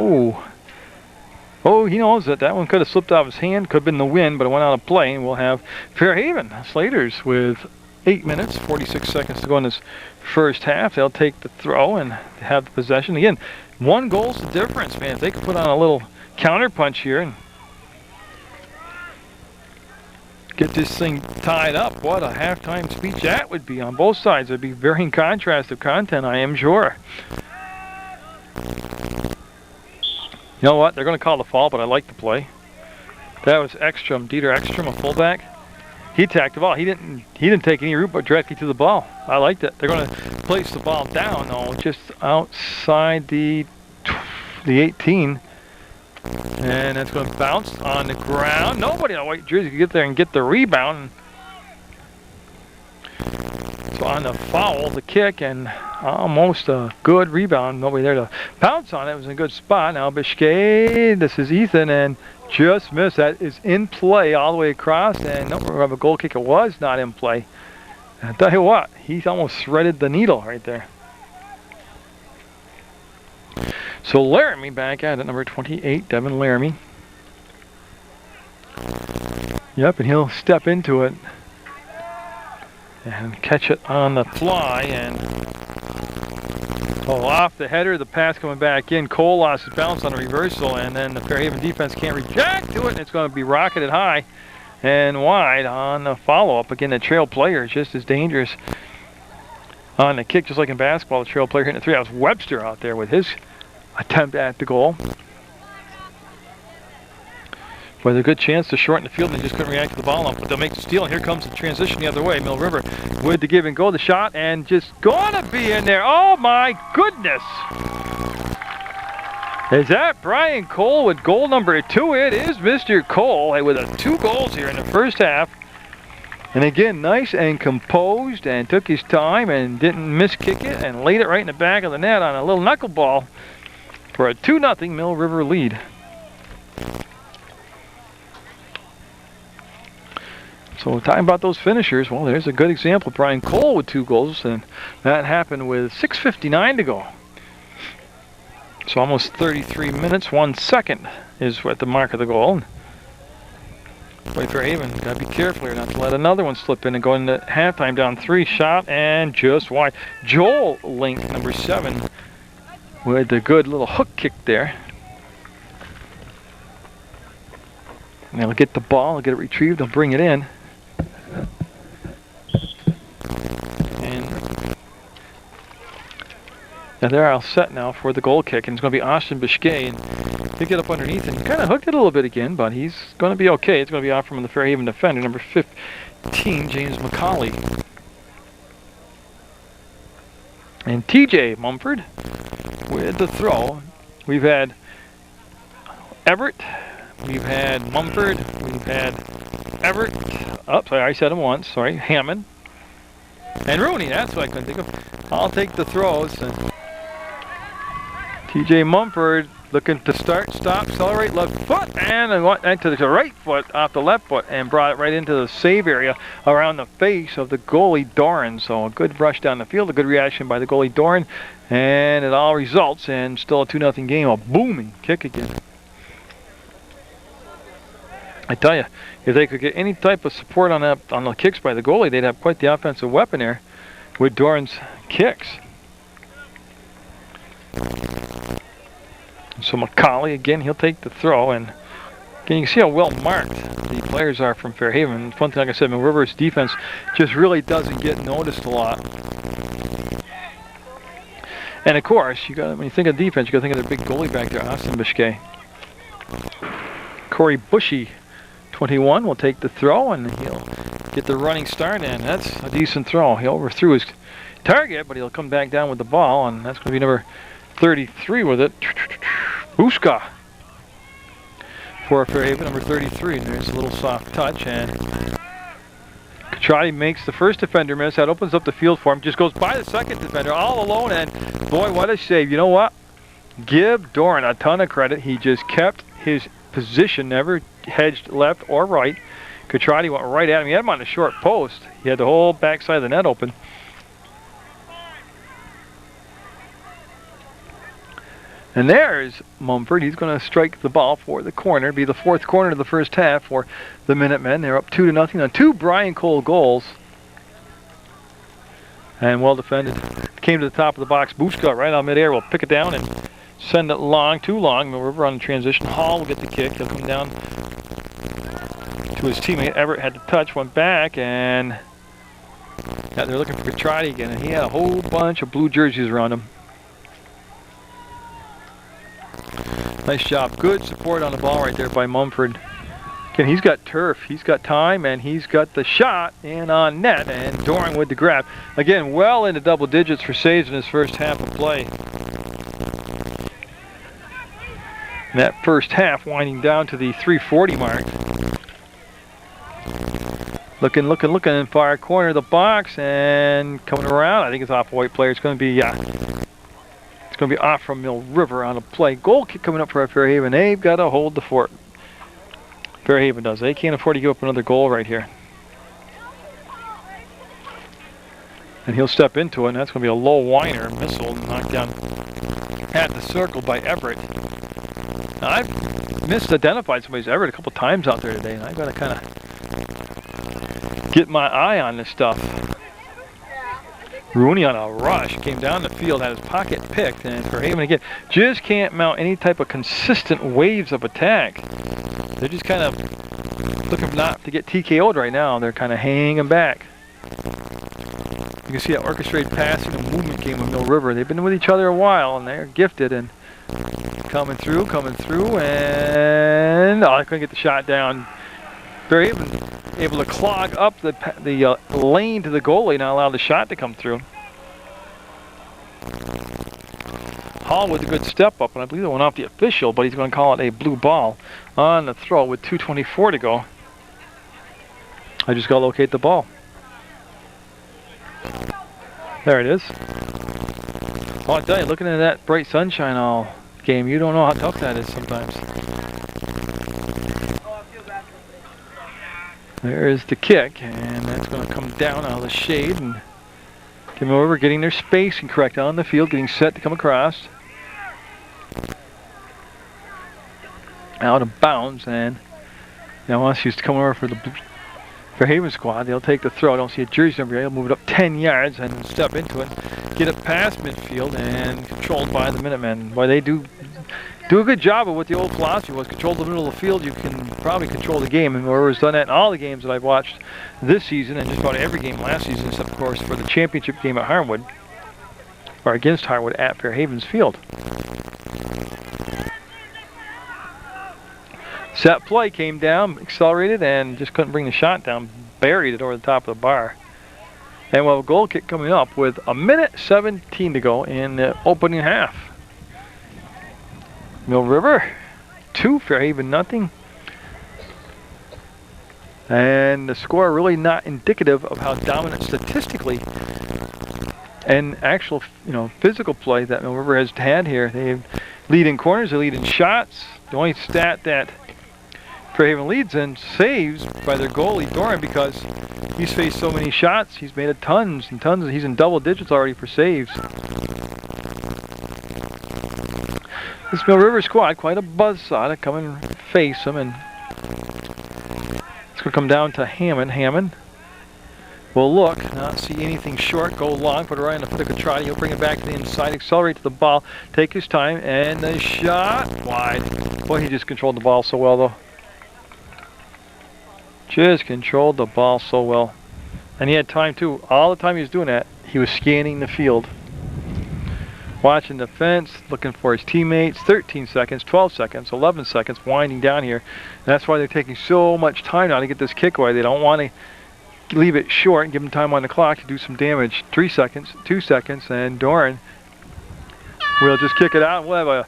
he knows that one could have slipped out of his hand. Could have been the wind, but it went out of play. And we'll have Fairhaven Slaters with 8 minutes, 46 seconds to go in this first half. They'll take the throw and have the possession. Again, 1 goal's the difference, man. If they could put on a little counter punch here and get this thing tied up, what a halftime speech that would be on both sides. It would be varying contrast of content, I am sure. You know what? They're going to call the foul, but I like the play. That was Ekstrom, Dieter Ekstrom, a fullback. He attacked the ball. He didn't take any route, but directly to the ball. I liked it. They're going to place the ball down, though, just outside the 18. And that's going to bounce on the ground. Nobody in a white jersey can get there and get the rebound. So on the foul, the kick, and almost a good rebound. Nobody there to pounce on it. It was in a good spot. Now Biscay, this is Ethan, and just missed. That is in play all the way across, and no, we have a goal kick. It was not in play. And I tell you what, he's almost threaded the needle right there. So Laramie back at it, number 28, Devin Laramie. Yep, and he'll step into it and catch it on the fly, and off the header, the pass coming back in. Cole lost his balance on a reversal, and then the Fairhaven defense can't react to it, and it's going to be rocketed high and wide on the follow-up. Again, the trail player is just as dangerous on the kick, just like in basketball. The trail player hitting the 3. That was Webster out there with his attempt at the goal. Boy, there's a good chance to shorten the field and they just couldn't react to the ball enough, but they'll make the steal, and here comes the transition the other way. Mill River with the give and go, the shot, and just gonna be in there. Oh my goodness! Is that Brian Cole with goal number 2? It is Mr. Cole with 2 goals here in the first half. And again, nice and composed, and took his time and didn't miss kick it, and laid it right in the back of the net on a little knuckleball for a 2-0 Mill River lead. So talking about those finishers, well, there's a good example. Brian Cole with 2 goals, and that happened with 6:59 to go. So almost 33 minutes, 1 second is at the mark of the goal. Wait for Haven, gotta be careful here not to let another one slip in and go into halftime down 3, shot and just wide. Joel Link, number 7, with a good little hook kick there. And they'll get the ball, they'll get it retrieved, they'll bring it in. And they're all set now for the goal kick, and it's going to be Austin Biscay, and he'll get up underneath and kind of hooked it a little bit again, but he's going to be okay. It's going to be off from the Fairhaven defender, number 15, James McCauley. And TJ Mumford with the throw. We've had Everett, we've had Mumford, we've had Everett, oh, sorry, I said him once, sorry, Hammond, and Rooney, that's what I couldn't think of. I'll take the throws. And TJ Mumford looking to start, stop, accelerate, left foot, and went to the right foot off the left foot and brought it right into the save area around the face of the goalie Doran. So a good rush down the field, a good reaction by the goalie Doran, and it all results in still a 2-0 game, a booming kick again. I tell you, if they could get any type of support on that, on the kicks by the goalie, they'd have quite the offensive weapon there with Doran's kicks. So McCauley, again, he'll take the throw, and again, you can see how well marked the players are from Fairhaven. One thing, like I said, Mill River's defense just really doesn't get noticed a lot. And of course, you got, when you think of defense, you got to think of their big goalie back there, Austin Biscay. Corey Bushy, 21, will take the throw, and he'll get the running start, and that's a decent throw. He overthrew his target, but he'll come back down with the ball, and that's going to be number 33 with it. Buska for Fairhaven, number 33. And there's a little soft touch, and Katrati makes the first defender miss. That opens up the field for him. Just goes by the second defender all alone, and boy, what a save. You know what? Give Doran a ton of credit. He just kept his position, never hedged left or right. Katrati went right at him. He had him on the short post. He had the whole backside of the net open. And there's Mumford. He's going to strike the ball for the corner. It'll be the 4th corner of the first half for the Minutemen. They're up 2-0 on 2 Brian Cole goals. And well defended. Came to the top of the box. Buska right on midair will pick it down and send it long, too long. Mill River on transition. Hall will get the kick. He'll come down to his teammate. Everett had to touch, went back, and yeah, they're looking for Katrati again. And he had a whole bunch of blue jerseys around him. Nice job. Good support on the ball right there by Mumford. Again, he's got turf, he's got time, and he's got the shot in on net, and Doran with the grab. Again, well into double digits for saves in his first half of play. And that first half winding down to the 3:40 mark. Looking in far corner of the box, and coming around. I think it's off a white player. It's going to be, it's going to be off from Mill River on a play. Goal kick coming up for Fairhaven. They've got to hold the fort. Fairhaven does. They can't afford to give up another goal right here. And he'll step into it, and that's going to be a low whiner missile knocked down at the circle by Everett. Now, I've misidentified somebody's Everett a couple times out there today, and I've got to kind of get my eye on this stuff. Rooney on a rush, came down the field, had his pocket picked, and Fairhaven again just can't mount any type of consistent waves of attack. They're just kind of looking not to get TKO'd right now. They're kind of hanging back. You can see that orchestrated passing and movement game with Mill River. They've been with each other a while, and they're gifted and coming through, and I couldn't get the shot down. Fairhaven able to clog up the lane to the goalie, not allow the shot to come through. Hall with a good step up, and I believe it went off the official, but he's going to call it a blue ball on the throw with 2:24 to go. I just got to locate the ball. There it is. Oh, I tell you, looking at that bright sunshine all game, you don't know how tough that is sometimes. There's the kick, and that's going to come down out of the shade, and Tim over getting their spacing correct on the field, getting set to come across. Out of bounds, and now once he's coming over for the Fairhaven squad, they'll take the throw. I don't see a jersey number here. He'll move it up 10 yards and step into it, get it past midfield, and controlled by the Minutemen. Boy, they do a good job of what the old philosophy was. Control the middle of the field, you can probably control the game. And whoever's done that in all the games that I've watched this season, and just about every game last season, except of course for the championship game at Harwood, or against Harwood at Fairhaven's field. Set play came down, accelerated, and just couldn't bring the shot down. Buried it over the top of the bar. And we'll have a goal kick coming up with 1:17 to go in the opening half. Mill River 2, Fairhaven nothing. And the score really not indicative of how dominant statistically and actual, physical play that Mill River has had here. They lead in corners, they lead in shots. The only stat that Fairhaven leads in saves by their goalie Doran, because he's faced so many shots. He's made tons and tons. He's in double digits already for saves. This Mill River squad, quite a buzzsaw to come and face them, and it's going to come down to Hammond. Hammond will look, not see anything short, go long, put it right on the foot of Catrati. He'll bring it back to the inside, accelerate to the ball, take his time, and the shot wide. Boy, he just controlled the ball so well, though. Just controlled the ball so well. And he had time, too. All the time he was doing that, he was scanning the field. Watching the fence, looking for his teammates. 13 seconds, 12 seconds, 11 seconds, winding down here. And that's why they're taking so much time now to get this kick away. They don't want to leave it short and give them time on the clock to do some damage. 3 seconds, 2 seconds, and Doran will just kick it out. We'll have a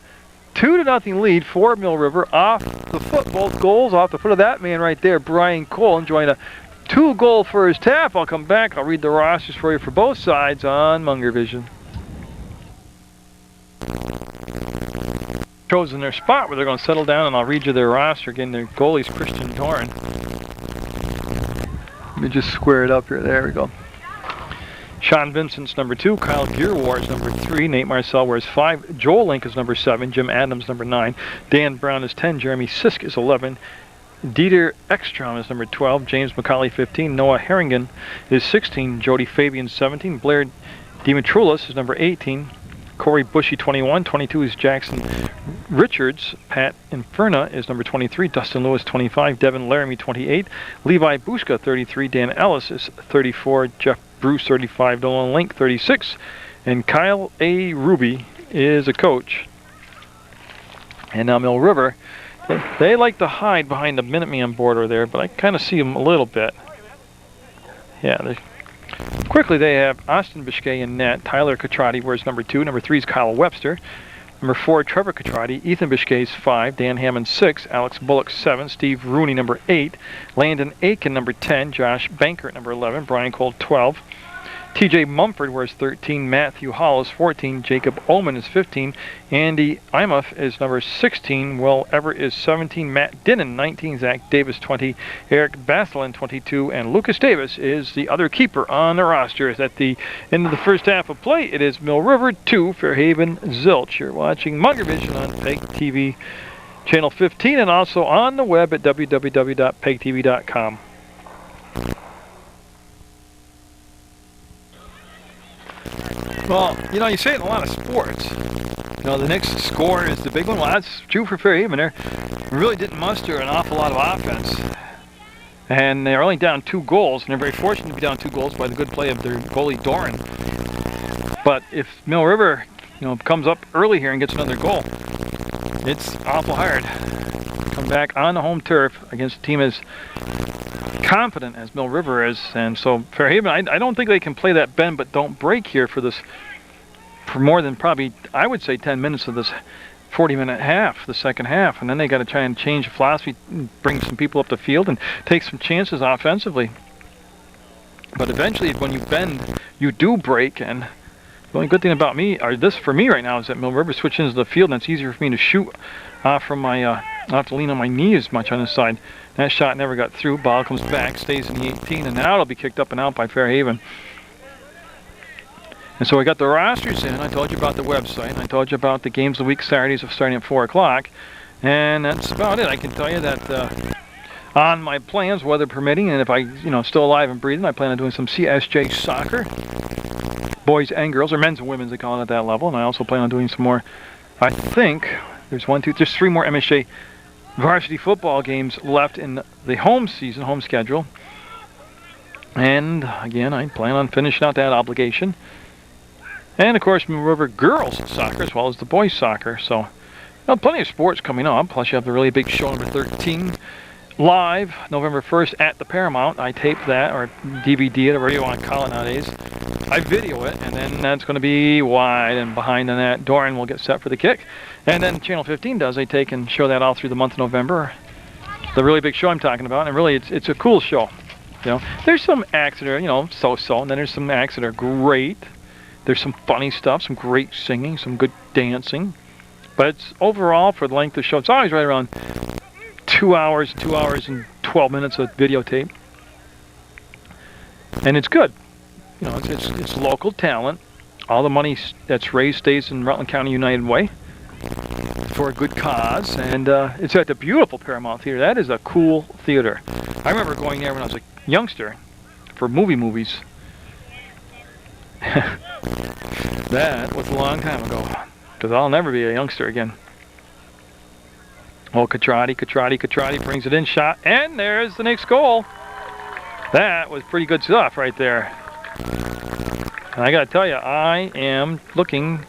2-0 lead for Mill River off the foot. Both goals off the foot of that man right there, Brian Cole, enjoying a 2-goal first half. I'll come back. I'll read the rosters for you for both sides on Munger Vision. Chosen their spot where they're going to settle down, and I'll read you their roster. Again, their goalie's Christian Doran. Let me just square it up here. There we go. Sean Vincent's number 2, Kyle Gearwar is number 3, Nate Marcel wears 5, Joel Link is number 7, Jim Adams number 9, Dan Brown is 10, Jeremy Sisk is 11, Dieter Ekstrom is number 12, James McCauley 15, Noah Herringen is 16, Jody Fabian 17, Blair Dimitroulis is number 18, Corey Bushy 21, 22 is Jackson Richards, Pat Inferna is number 23, Dustin Lewis 25, Devin Laramie 28, Levi Buska 33, Dan Ellis is 34, Jeff Bruce 35, Nolan Link 36, and Kyle A. Ruby is a coach. And now Mill River, they like to hide behind the Minuteman border there, but I kind of see them a little bit. Yeah, quickly they have Austin Biscay in net, Tyler Catrati wears number 2, number 3 is Kyle Webster, number 4 Trevor Catrati, Ethan Biscay's 5, Dan Hammond 6, Alex Bullock 7, Steve Rooney number 8, Landon Aiken number 10, Josh Bankert number 11, Brian Cole 12, TJ Mumford wears 13, Matthew Hall is 14, Jacob Oman is 15, Andy Imuff is number 16, Will Everett is 17, Matt Dinnan 19, Zach Davis 20, Eric Basselin 22, and Lucas Davis is the other keeper on the roster. At the end of the first half of play, it is Mill River 2, Fairhaven Zilch. You're watching Munger Vision on PEGTV Channel 15 and also on the web at www.pegtv.com. Well, you say it in a lot of sports. The next score is the big one. Well, that's true for Fairhaven. They really didn't muster an awful lot of offense. And they're only down 2 goals, and they're very fortunate to be down 2 goals by the good play of their goalie Doran. But if Mill River, comes up early here and gets another goal, it's awful hard. come back on the home turf against a team as confident as Mill River is. And so Fairhaven, I don't think they can play that bend but don't break here for more than probably, I would say, 10 minutes of this 40-minute half, the second half. And then they got to try and change the philosophy, bring some people up the field and take some chances offensively. But eventually, when you bend, you do break. And the only good thing about me, or this for me right now, is that Mill River switches into the field, and it's easier for me to shoot from my, I don't have to lean on my knee as much on this side. That shot never got through. Ball comes back, stays in the 18, and now it'll be kicked up and out by Fairhaven. And so I got the rosters in. I told you about the website. I told you about the games of the week Saturdays of starting at 4 o'clock. And that's about it. I can tell you that on my plans, weather permitting, and if I, still alive and breathing, I plan on doing some CSJ soccer, boys and girls, or men's and women's, they call it at that level. And I also plan on doing some more, I think, there's 3 more MSJ varsity football games left in the home schedule. And again, I plan on finishing out that obligation. And of course, Mill River girls soccer as well as the boys soccer. So, plenty of sports coming up. Plus, you have the really big show number 13 live November 1st at the Paramount. I tape that, or DVD it, whatever you want to call it nowadays. I video it, and then that's going to be wide and behind the net. Doran will get set for the kick. And then Channel 15 does. They take and show that all through the month of November. The really big show I'm talking about. And really, it's a cool show. There's some acts that are, so-so, and then there's some acts that are great. There's some funny stuff, some great singing, some good dancing. But it's overall, for the length of the show, it's always right around 2 hours and 12 minutes of videotape. And it's good. It's local talent. All the money that's raised stays in Rutland County United Way for a good cause. And it's at the beautiful Paramount Theater. That is a cool theater. I remember going there when I was a youngster for movies. That was a long time ago, because I'll never be a youngster again. Oh, Catrati brings it in, shot, and there's the next goal. That was pretty good stuff right there. And I gotta tell you, I am looking.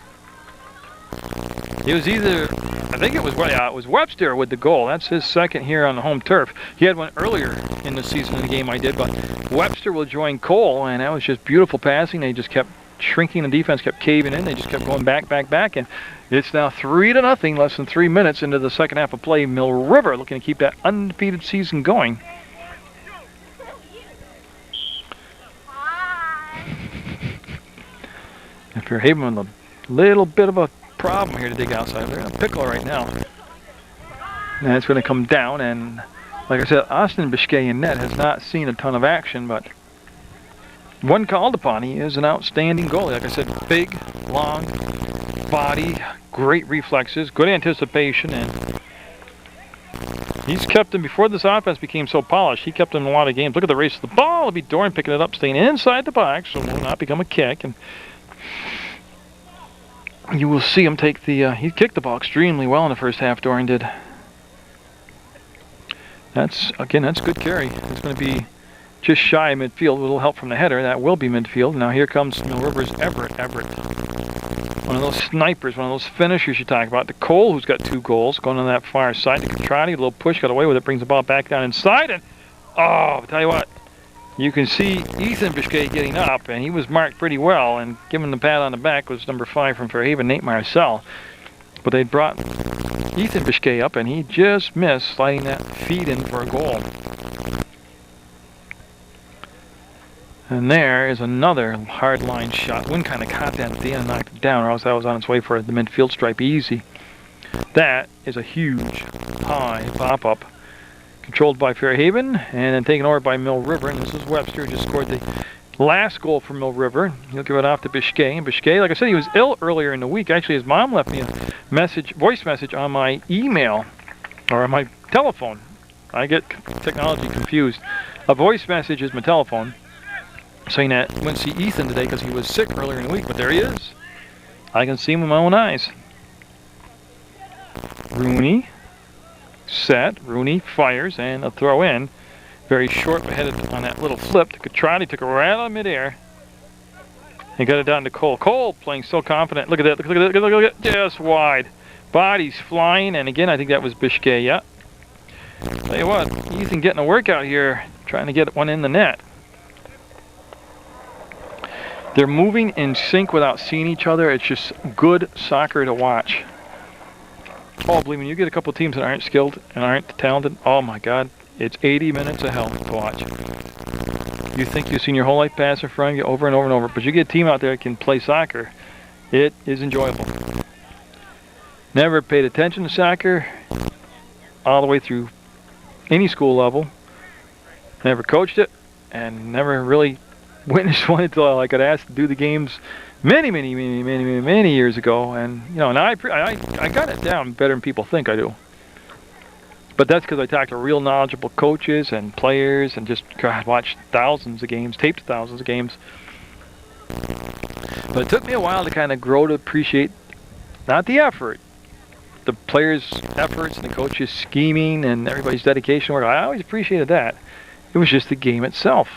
It was either, I think it was Webster with the goal. That's his second here on the home turf. He had one earlier in the season in the game I did, but Webster will join Cole, and that was just beautiful passing. They just kept shrinking, the defense kept caving in. They just kept going back, and it's now 3-0, less than 3 minutes into the second half of play. Mill River looking to keep that undefeated season going. If you're having a little bit of a problem here to dig outside, they're in a pickle right now. And it's going to come down, and like I said, Austin Biscay in net has not seen a ton of action, but when called upon, he is an outstanding goalie. Like I said, big, long body, great reflexes, good anticipation, and he's kept him, before this offense became so polished, he kept him in a lot of games. Look at the race of the ball. It'll be Doran picking it up, staying inside the box, so it will not become a kick. And you will see him take the, he kicked the ball extremely well in the first half, Doran did. That's good carry. It's going to be just shy of midfield. A little help from the header. That will be midfield. Now here comes Mill River's Everett. One of those snipers, one of those finishers you talk about. The Cole, who's got 2 goals, going on that far side. The Catrati, a little push, got away with it, brings the ball back down inside. And, oh, I'll tell you what, you can see Ethan Biscay getting up, and he was marked pretty well. And giving the pat on the back was number 5 from Fairhaven, Nate Marcel. But they brought Ethan Biscay up, and he just missed sliding that feed in for a goal. And there is another hard line shot. Wind kind of caught that at the end and knocked it down, or else that was on its way for the midfield stripe easy. That is a huge high pop-up. Controlled by Fairhaven, and then taken over by Mill River. And this is Webster, who just scored the last goal for Mill River. He'll give it off to Biscay. And Biscay, like I said, he was ill earlier in the week. Actually, his mom left me a voice message on my email, or on my telephone. I get technology confused. A voice message is my telephone, saying that I went to see Ethan today because he was sick earlier in the week, but there he is. I can see him with my own eyes. Rooney, set, Rooney fires, and a throw in. Very short, but headed on that little flip. Catrati took it right out of midair. He got it down to Cole. Cole playing so confident. Look at that, look at that, look at that, just wide. Bodies flying, and again, I think that was Biscay, yeah. Tell you what, Ethan getting a workout here, trying to get one in the net. They're moving in sync without seeing each other. It's just good soccer to watch. Oh, believe me, you get a couple teams that aren't skilled and aren't talented. Oh my God, it's 80 minutes of hell to watch. You think you've seen your whole life pass in front of you over and over and over, but you get a team out there that can play soccer. It is enjoyable. Never paid attention to soccer all the way through any school level. Never coached it, and never really witnessed one until I got asked to do the games many years ago. And you know, and I got it down better than people think I do. But that's because I talked to real knowledgeable coaches and players, and just watched thousands of games, taped thousands of games. But it took me a while to kind of grow to appreciate not the effort, the players' efforts and the coaches' scheming and everybody's dedication work. I always appreciated that. It was just the game itself.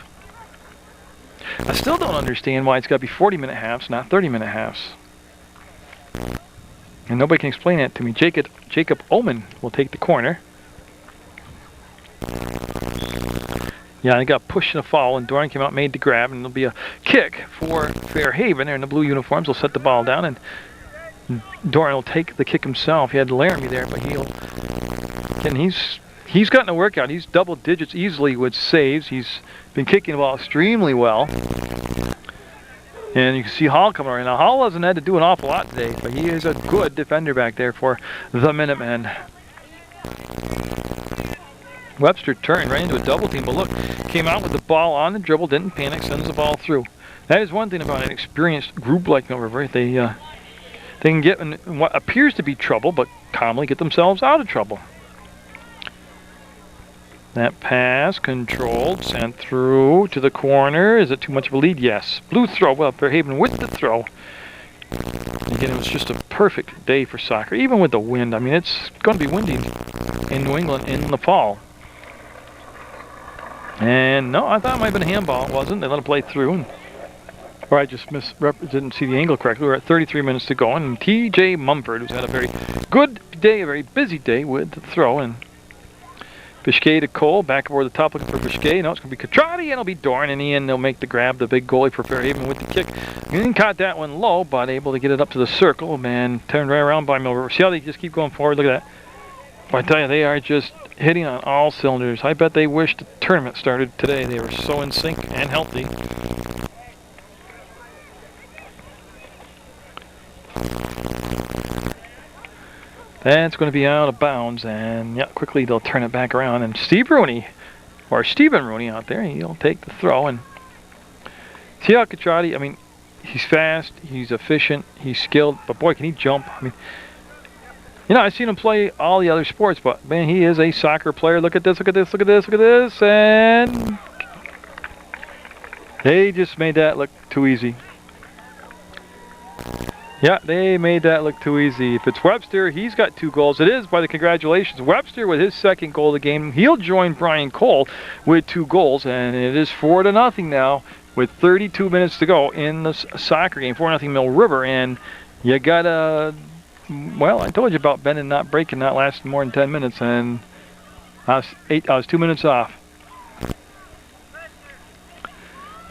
I still don't understand why it's got to be 40-minute halves, not 30-minute halves. And nobody can explain that to me. Jacob Omen will take the corner. Yeah, I got pushed in a foul, and Doran came out, made the grab, and there'll be a kick for Fairhaven. They're in the blue uniforms. They'll set the ball down, and Doran will take the kick himself. He had Laramie there, but he's gotten a workout. He's double digits easily with saves. He's been kicking the ball extremely well. And you can see Hall coming around. Now, Hall hasn't had to do an awful lot today, but he is a good defender back there for the Minutemen. Webster turned right into a double team, but look, came out with the ball on the dribble, didn't panic, sends the ball through. That is one thing about an experienced group like Mill River. They can get in what appears to be trouble, but calmly get themselves out of trouble. That pass, controlled, sent through to the corner. Is it too much of a lead? Yes. Blue throw, well, Fairhaven with the throw. Again, it was just a perfect day for soccer, even with the wind. I mean, it's going to be windy in New England in the fall. And no, I thought it might have been a handball. It wasn't. They let it play through. Or I just didn't see the angle correctly. We're at 33 minutes to go. And TJ Mumford, who's had a very good day, a very busy day with the throw. And Biscay to Cole, back over the top looking for Biscay. No, it's going to be Catrati, and it'll be Dorn. In the end, they'll make the grab, the big goalie for Fairhaven with the kick. He didn't caught that one low, but able to get it up to the circle. Man, turned right around by Mill River. See how they just keep going forward? Look at that. But I tell you, they are just hitting on all cylinders. I bet they wish the tournament started today. They were so in sync and healthy. That's going to be out of bounds, and yeah, quickly they'll turn it back around. And Stephen Rooney out there, he'll take the throw. And see how Catrati, I mean, he's fast, he's efficient, he's skilled, but boy, can he jump. I mean, you know, I've seen him play all the other sports, but man, he is a soccer player. Look at this, look at this, look at this, look at this, and they just made that look too easy. Yeah, they made that look too easy. If it's Webster, he's got 2 goals. It is by the congratulations. Webster with his 2nd goal of the game. He'll join Brian Cole with 2 goals, and it is 4-0 now with 32 minutes to go in the soccer game. 4-0 Mill River, and you gotta, well, I told you about bending, not breaking, not lasting more than 10 minutes, and I was 2 minutes off.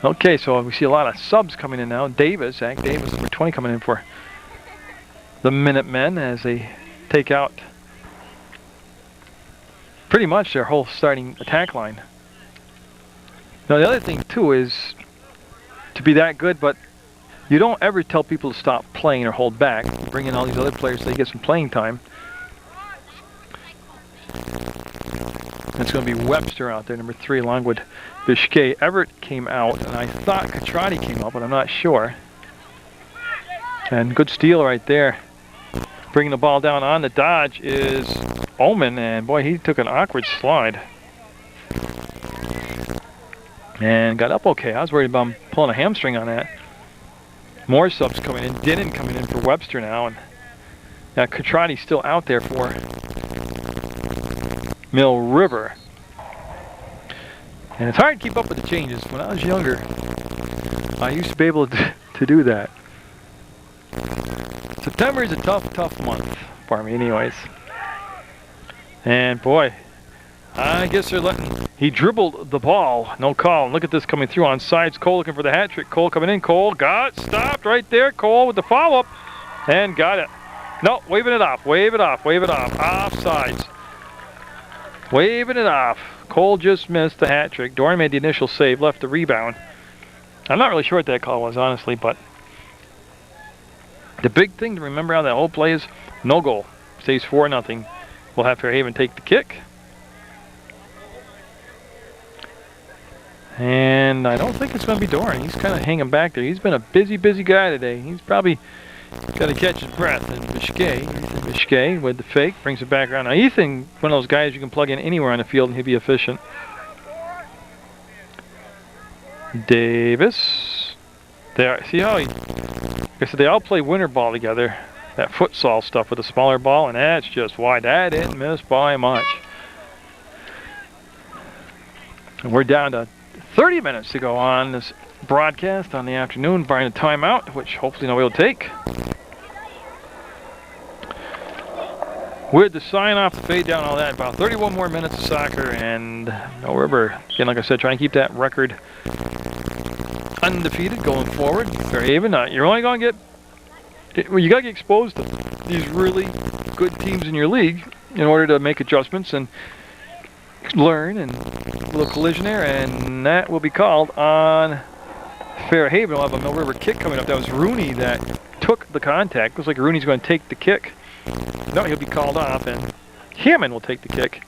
Okay, so we see a lot of subs coming in now. Zach Davis, number 20, coming in for the Minutemen as they take out pretty much their whole starting attack line. Now, the other thing, too, is to be that good, but you don't ever tell people to stop playing or hold back. Bring in all these other players so they get some playing time. It's going to be Webster out there, number 3, along with Biscay. Everett came out, and I thought Catrati came out, but I'm not sure. And good steal right there. Bringing the ball down on the dodge is Omen, and boy, he took an awkward slide. And got up okay. I was worried about him pulling a hamstring on that. More subs coming in. Dinnan coming in for Webster now, and Catrati's still out there for Mill River. And it's hard to keep up with the changes. When I was younger, I used to be able to do that. September is a tough month for me anyways. And boy, I guess they're letting... He dribbled the ball. No call. And look at this coming through on sides. Cole looking for the hat trick. Cole coming in. Cole got it. Stopped right there. Cole with the follow-up. And got it. No, waving it off. Wave it off. Wave it off. Offsides. Waving it off. Cole just missed the hat trick. Doran made the initial save. Left the rebound. I'm not really sure what that call was, honestly, but... The big thing to remember on that whole play is no goal. Stays 4-0. We'll have Fairhaven take the kick. And I don't think it's going to be Doran. He's kind of hanging back there. He's been a busy guy today. He's probably got to catch his breath. And Mishke with the fake brings it back around. Now Ethan, one of those guys you can plug in anywhere on the field and he'll be efficient. Davis. There. See how he... Like I said, they all play winter ball together. That futsal stuff with a smaller ball, and that's just wide. That didn't miss by much. And we're down to 30 minutes to go on this broadcast on the afternoon, barring a timeout, which hopefully nobody will take. With the sign off, the fade down, all that, about 31 more minutes of soccer, and Mill River, again, like I said, trying to keep that record undefeated going forward. Fairhaven, you're only going to get, well, you got to get exposed to these really good teams in your league in order to make adjustments and learn, and a little collision there, and that will be called on Fairhaven. We'll have a Mill River kick coming up. That was Rooney that took the contact. Looks like Rooney's going to take the kick. No, he'll be called off, and Hammond will take the kick.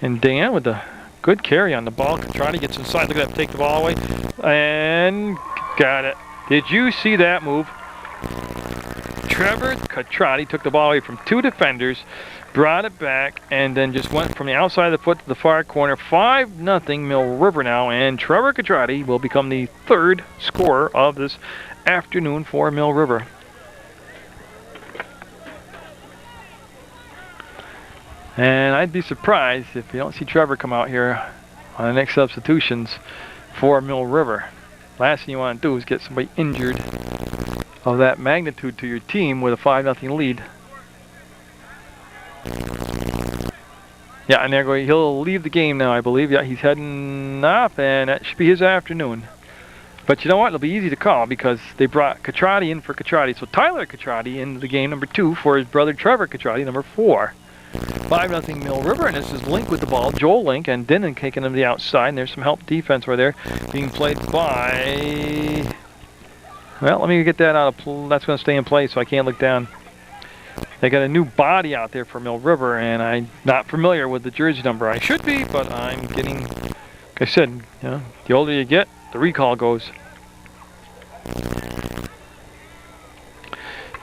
And Dan with the good carry on the ball. Catrati gets inside. Look at that, take the ball away. And got it. Did you see that move? Trevor Catrati took the ball away from two defenders, brought it back, and then just went from the outside of the foot to the far corner. 5-0 Mill River now, and Trevor Catrati will become the third scorer of this afternoon for Mill River. And I'd be surprised if you don't see Trevor come out here on the next substitutions for Mill River. Last thing you want to do is get somebody injured of that magnitude to your team with a 5-0 lead. Yeah, and he'll leave the game now, I believe. Yeah, he's heading off, and that should be his afternoon. But you know what? It'll be easy to call because they brought Catrati in for Catrati. So Tyler Catrati in the game number 2 for his brother Trevor Catrati, number 4. 5-0 Mill River, and this is Link with the ball. Joel Link and Dinnan taking him to the outside, and there's some help defense right there being played by... Well, let me get that out of play. That's going to stay in place, so I can't look down. They got a new body out there for Mill River, and I'm not familiar with the jersey number. I should be, but I'm getting, like I said, you know, the older you get, the recall goes.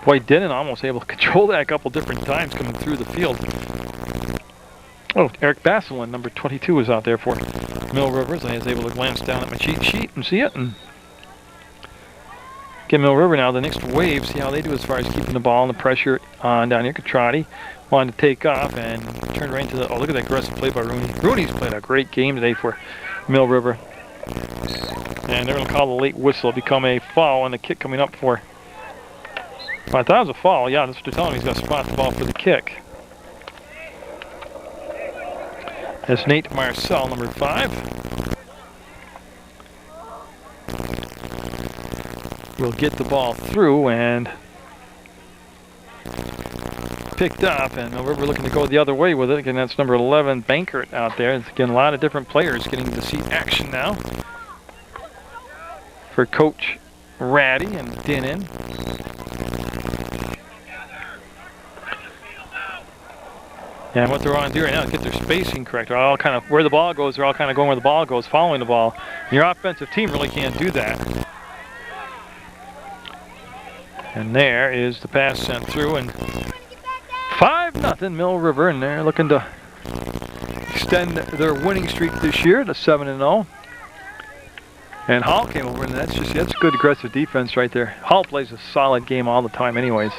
Boy, Dinnan almost able to control that a couple different times coming through the field. Oh, Eric Basselin, number 22, is out there for Mill Rivers. I was able to glance down at my cheat sheet and see it. And get Mill River now, the next wave, see how they do as far as keeping the ball and the pressure on down here. Catrati wanted to take off and turned right into the... Oh, look at that aggressive play by Rooney. Rooney's played a great game today for Mill River. And they're going to call the late whistle. It'll become a foul, and the kick coming up for... Well, I thought it was a foul. Yeah, that's what they're telling me. He's got to spot the ball for the kick. That's Nate Marcel, number 5. We'll get the ball through and picked up, and we're looking to go the other way with it. Again, that's number 11, Bankert, out there. It's, again, a lot of different players getting to see action now for Coach Ratty and Dinnan. And what they're on to do right now is get their spacing correct. They're all kind of where the ball goes. They're all kind of going where the ball goes, following the ball. And your offensive team really can't do that. And there is the pass sent through, and 5-0 Mill River, and they're looking to extend their winning streak this year to 7-0. And Hall came over, and that's good aggressive defense right there. Hall plays a solid game all the time, anyways.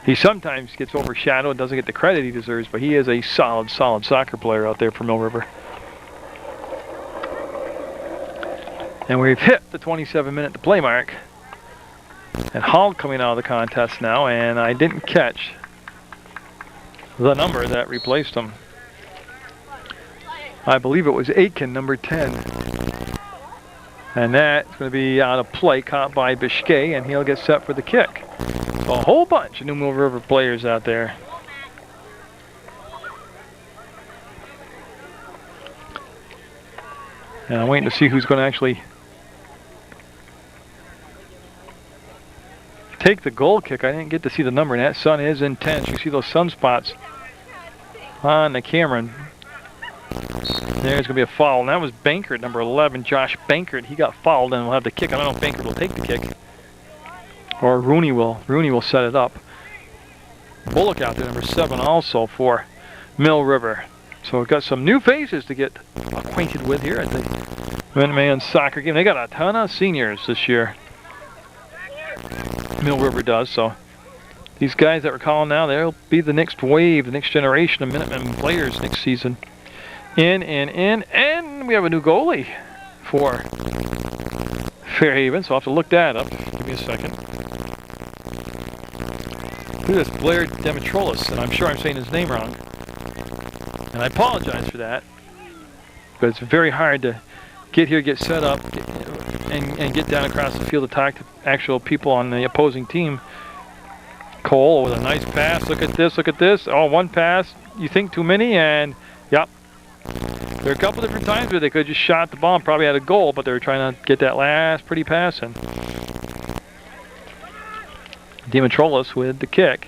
He sometimes gets overshadowed, doesn't get the credit he deserves, but he is a solid soccer player out there for Mill River. And we've hit the 27-minute to play mark. And Hall coming out of the contest now, and I didn't catch the number that replaced him. I believe it was Aitken, number 10. And that's going to be out of play, caught by Biscay, and he'll get set for the kick. So a whole bunch of New Mill River players out there. And I'm waiting to see who's going to actually take the goal kick. I didn't get to see the number, and that sun is intense. You see those sunspots on the camera. And there's going to be a foul, and that was Bankert, number 11, Josh Bankert. He got fouled, and we'll have the kick. I don't know if Bankert will take the kick, or Rooney will. Rooney will set it up. Bullock out there, number 7, also for Mill River. So we've got some new faces to get acquainted with here at the Minuteman soccer game. They got a ton of seniors this year. Mill River does, so these guys that we're calling now, they'll be the next wave, the next generation of Minutemen players next season. And we have a new goalie for Fairhaven, so I'll have to look that up. Give me a second. Look at this, Blair Dimitrolis, and I'm sure I'm saying his name wrong. And I apologize for that, but it's very hard to get here, get set up, and get down across the field to talk to actual people on the opposing team. Cole with a nice pass. Look at this, look at this. Oh, one pass. You think too many, and yep. There are a couple different times where they could have just shot the ball and probably had a goal, but they were trying to get that last pretty pass in. Dimitrolis with the kick.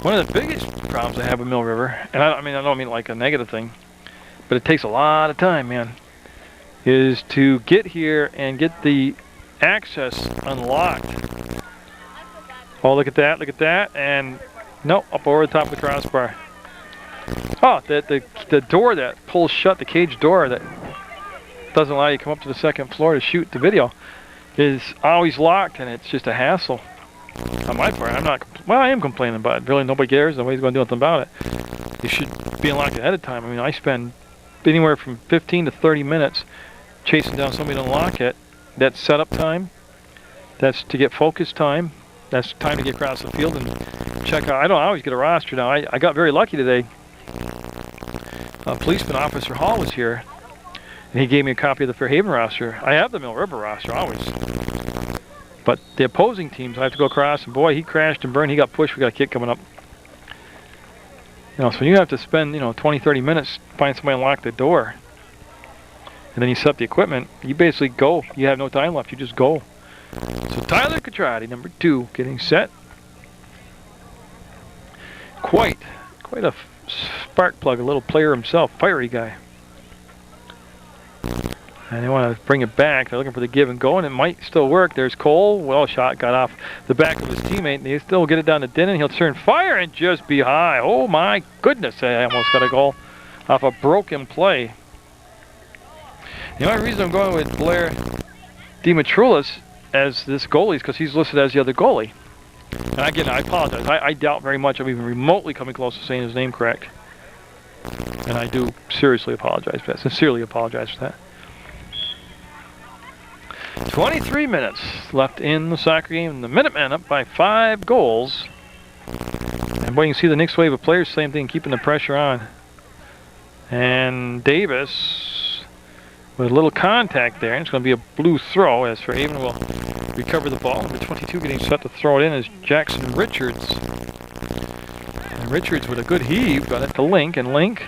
One of the biggest problems I have with Mill River, and I don't mean like a negative thing, but it takes a lot of time, man, is to get here and get the access unlocked. Oh, look at that, and no, up over the top of the crossbar. Oh, the door that pulls shut, the cage door that doesn't allow you to come up to the second floor to shoot the video, is always locked, and it's just a hassle. On my part, I am complaining about it. Really, nobody cares. Nobody's going to do anything about it. You should be unlocked ahead of time. I mean, I spend anywhere from 15 to 30 minutes chasing down somebody to unlock it. That's setup time. That's to get focus time. That's time to get across the field and check out. I don't always get a roster now. I got very lucky today. Policeman Officer Hall was here, and he gave me a copy of the Fairhaven roster. I have the Mill River roster always. But the opposing teams, I have to go across, and boy, he crashed and burned. He got pushed. We got a kick coming up. You know, so you have to spend, 20, 30 minutes to find somebody to unlock the door. And then you set up the equipment. You basically go. You have no time left. You just go. So Tyler Catrati, number 2, getting set. Quite a spark plug, a little player himself, fiery guy. And they want to bring it back. They're looking for the give and go, and it might still work. There's Cole. Well shot, got off the back of his teammate, and they still get it down to Denon. He'll turn fire and just be high. Oh my goodness, I almost got a goal off a broken play. The only reason I'm going with Blair Dimitrolis as this goalie is because he's listed as the other goalie. And again, I apologize. I doubt very much I'm even remotely coming close to saying his name correct. And I do seriously apologize for that. Sincerely apologize for that. 23 minutes left in the soccer game. The Minutemen up by 5 goals. And boy, you can see the next wave of players, same thing, keeping the pressure on. And Davis with a little contact there. And it's going to be a blue throw as Fairhaven will recover the ball. Number 22 getting set to throw it in is Jackson Richards. And Richards with a good heave got it to Link, and Link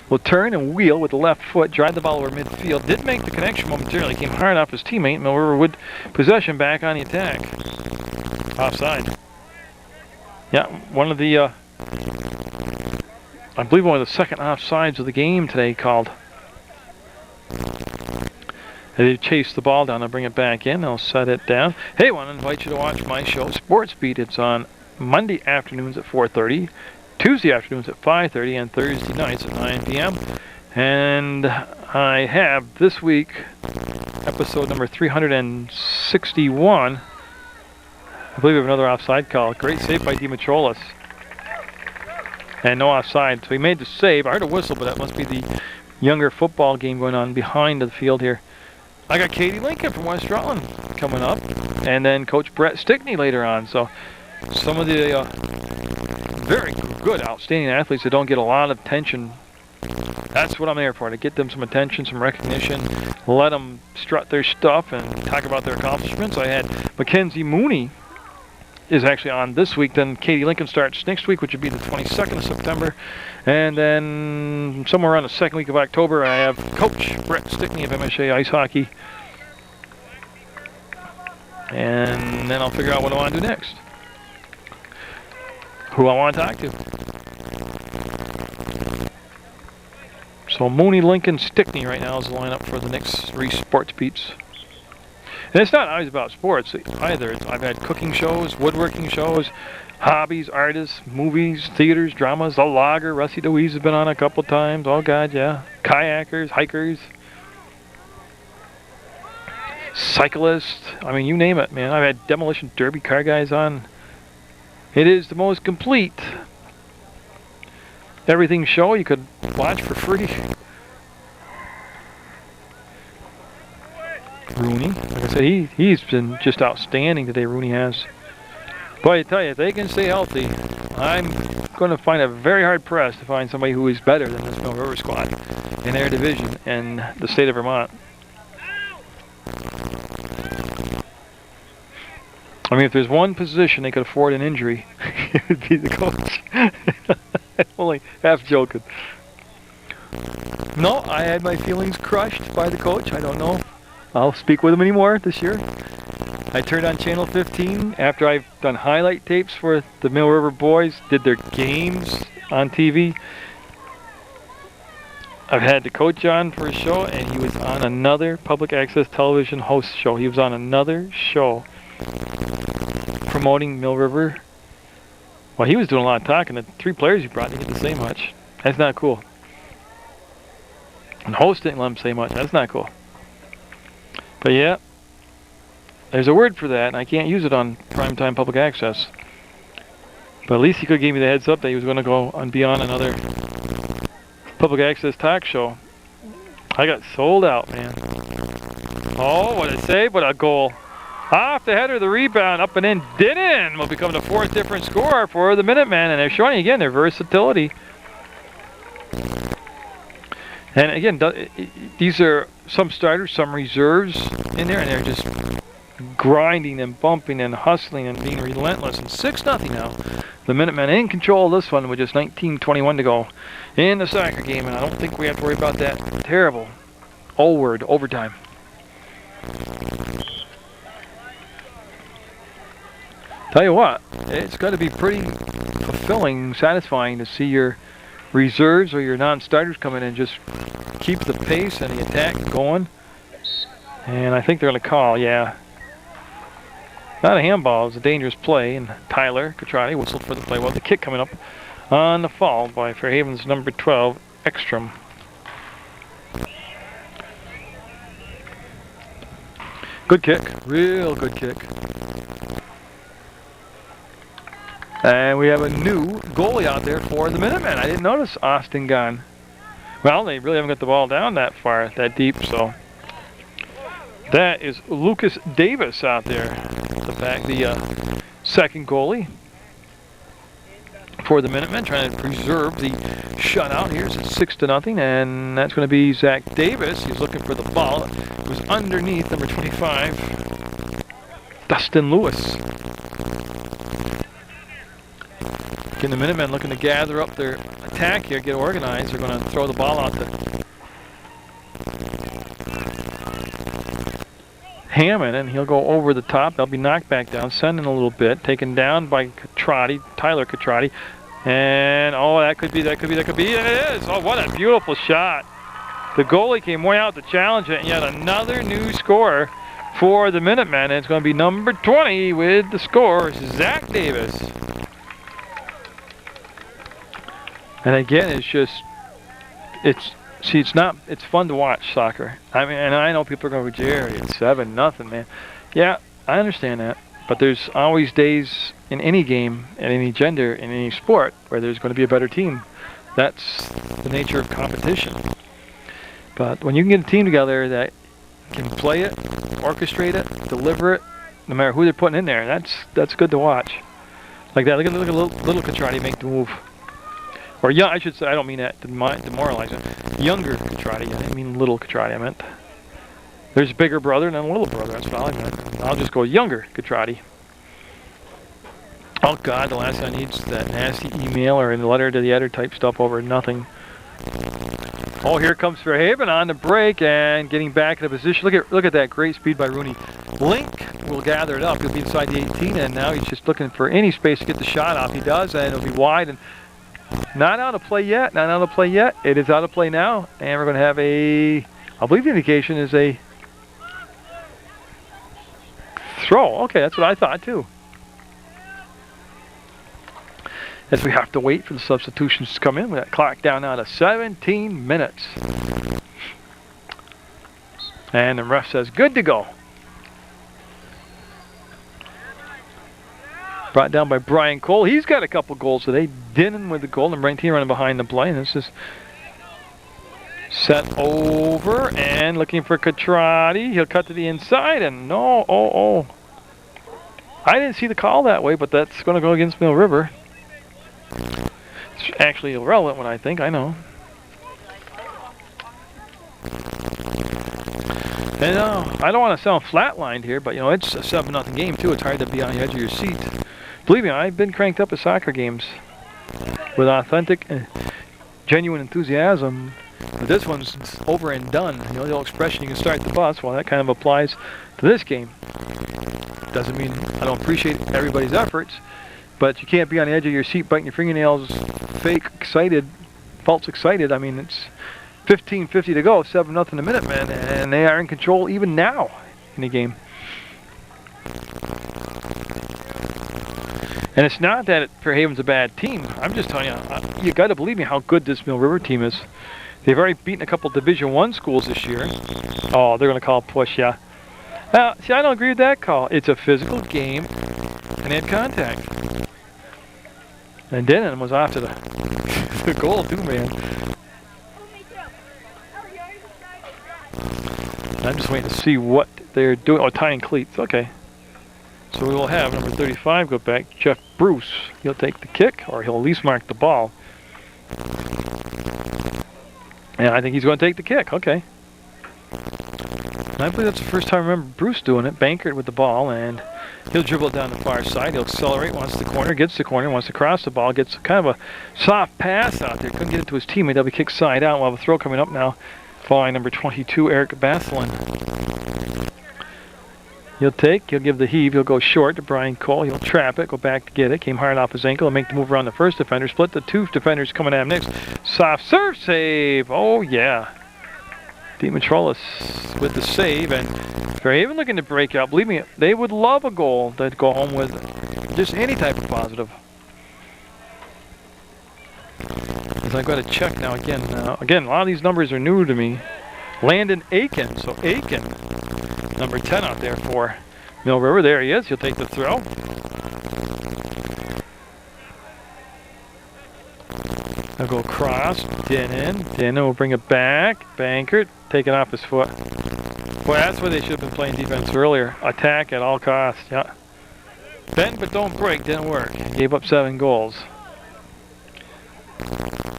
will turn and wheel with the left foot, drive the ball over midfield. Did make the connection momentarily, came hard off his teammate. Mill River with possession back on the attack. Offside. Yeah, one of the, I believe one of the second offsides of the game today called. They chase the ball down and bring it back in. They'll set it down. Hey, I want to invite you to watch my show, Sports Beat. It's on Monday afternoons at 4:30, Tuesday afternoons at 5:30, and Thursday nights at 9 p.m. And I have this week episode number 361. I believe we have another offside call. Great save by Dimitrolis. And no offside. So he made the save. I heard a whistle, but that must be the Munger football game going on behind the field here. I got Katie Lincoln from West Rutland coming up, and then Coach Brett Stickney later on. So some of the very good, outstanding athletes that don't get a lot of attention That's what I'm there for, to get them some attention, some recognition, let them strut their stuff and talk about their accomplishments. I had Mackenzie Mooney is actually on this week. Then Katie Lincoln starts next week, which would be the 22nd of September. And then somewhere around the second week of October, I have Coach Brett Stickney of MSA Ice Hockey. And then I'll figure out what I want to do next. Who I want to talk to. So Mooney, Lincoln, Stickney right now is the lineup for the next 3 sports beats. And it's not always about sports either. I've had cooking shows, woodworking shows, hobbies, artists, movies, theaters, dramas, The Logger, Rusty DeWeese has been on a couple times. Oh God, yeah. Kayakers, hikers, cyclists. I mean, you name it, man. I've had demolition derby car guys on. It is the most complete everything show you could watch for free. Rooney, like I said, he's been just outstanding today. Rooney has. But I tell you, if they can stay healthy, I'm going to find it very hard pressed to find somebody who is better than this Mill River squad in their division in the state of Vermont. I mean, if there's one position they could afford an injury, it would be the coach. I'm only half joking. No, I had my feelings crushed by the coach. I don't know I'll speak with him anymore this year. I turned on Channel 15 after I've done highlight tapes for the Mill River boys, did their games on TV. I've had the coach on for a show, and he was on another public access television host show. He was on another show promoting Mill River. Well, he was doing a lot of talking. The 3 players he brought didn't get to say much. That's not cool. And host didn't let him say much. That's not cool. But yeah, there's a word for that, and I can't use it on primetime public access. But at least he could give me the heads up that he was going to go and be on another public access talk show. I got sold out, man. Oh, what a save, what a goal. Off the header, the rebound, up and in, Dinnan will become the 4th different scorer for the Minutemen, and they're showing again their versatility. And again, these are some starters, some reserves in there, and they're just grinding and bumping and hustling and being relentless. And 6-0 now. The Minutemen in control of this one with just 19:21 to go in the soccer game, and I don't think we have to worry about that terrible O-word, overtime. Tell you what, it's got to be pretty fulfilling, satisfying to see your reserves or your non-starters come in and just keep the pace and the attack going. And I think they're going to call, yeah. Not a handball, it was a dangerous play, and Tyler Catrati whistled for the play. Well, the kick coming up on the fall by Fairhaven's number 12, Ekstrom. Good kick, real good kick. And we have a new goalie out there for the Minutemen. I didn't notice Austin gone. Well, they really haven't got the ball down that far, that deep, so. That is Lucas Davis out there, the second goalie for the Minutemen, trying to preserve the shutout here. It's 6-0, and that's going to be Zach Davis. He's looking for the ball. It was underneath number 25, Dustin Lewis. Again, the Minutemen looking to gather up their attack here, get organized. They're going to throw the ball out to Hammond, and he'll go over the top. They'll be knocked back down, sending a little bit, taken down by Catrati, Tyler Catrati. And, oh, that could be, and it is. Oh, what a beautiful shot. The goalie came way out to challenge it, and yet another new scorer for the Minutemen. And it's going to be number 20 with the score, Zach Davis. And again, it's just, it's fun to watch soccer. I mean, and I know people are going, Jerry, it's 7-0, man. Yeah, I understand that. But there's always days in any game, in any gender, in any sport, where there's going to be a better team. That's the nature of competition. But when you can get a team together that can play it, orchestrate it, deliver it, no matter who they're putting in there, that's good to watch. Like that, look at little Catrati make the move. Or young, I should say, I don't mean that to demoralize it. Younger Catrati, I didn't mean little Catrati, I meant. There's a bigger brother and then a little brother, that's what I meant. I'll just go younger Catrati. Oh God, the last thing I need is that nasty email or a letter to the editor type stuff over nothing. Oh, here comes Fairhaven on the break and getting back in a position. Look at that great speed by Rooney. Link will gather it up. He'll be inside the 18, and now he's just looking for any space to get the shot off. He does, and it'll be wide and not out of play yet. Not out of play yet. It is out of play now, and we're going to have a. I believe the indication is a throw. Okay, that's what I thought too. As we have to wait for the substitutions to come in. We got clock down now to 17 minutes. And the ref says good to go. Brought down by Brian Cole. He's got a couple goals today. Dinnan with the goal. Number 19 running behind the play. And this is set over and looking for Catrati. He'll cut to the inside and no. Oh. I didn't see the call that way, but that's going to go against Mill River. It's actually irrelevant when I think, I know. And I don't want to sound flatlined here, but you know, it's a 7-0 game too. It's hard to be on the edge of your seat. Believe me, I've been cranked up at soccer games with authentic, genuine enthusiasm. But this one's over and done. You know the old expression, you can start the bus. Well, that kind of applies to this game. Doesn't mean I don't appreciate everybody's efforts. But you can't be on the edge of your seat biting your fingernails, fake excited, false excited. I mean, it's 15:50 to go, 7-0 the Minutemen, and they are in control even now in the game. And it's not that Fairhaven's a bad team. I'm just telling you, you got to believe me how good this Mill River team is. They've already beaten a couple Division I schools this year. Oh, they're going to call a push, yeah. Now, see, I don't agree with that call. It's a physical game, and they had contact. And Dinnan was off to the goal too, man. I'm just waiting to see what they're doing. Oh, tying cleats. Okay. So we will have number 35 go back. Jeff Bruce. He'll take the kick, or he'll at least mark the ball. And I think he's going to take the kick. Okay. And I believe that's the first time I remember Bruce doing it. Bankert with the ball, and he'll dribble it down the far side. He'll accelerate, wants the corner, gets the corner, wants to cross the ball, gets kind of a soft pass out there. Couldn't get it to his teammate. That'll be kicked side out. We'll have a throw coming up now, following number 22, Eric Bathlin. He'll give the heave. He'll go short to Brian Cole. He'll trap it, go back to get it. Came hard off his ankle and make the move around the first defender. Split the two defenders coming at him next. Soft serve save. Oh, yeah. Dimitrolis with the save, and Fairhaven looking to break out. Believe me, they would love a goal to go home with just any type of positive. As I've got to check now again. Again, a lot of these numbers are new to me. Landon Aiken, so Aiken, number 10 out there for Mill River. There he is. He'll take the throw. I'll go cross, Dinnan will bring it back. Bankert, take it off his foot. Boy, that's where they should have been playing defense earlier. Attack at all costs, yeah. Bend but don't break, didn't work. Gave up 7 goals.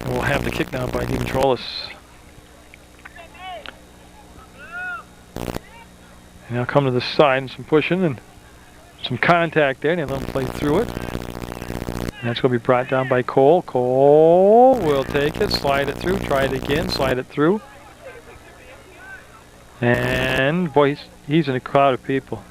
We'll have the kick now by Dimitrolis. And now come to the side and some pushing and some contact there, and they'll let him play through it. And that's going to be brought down by Cole. Cole will take it, slide it through, try it again, slide it through. And boy, he's in a crowd of people.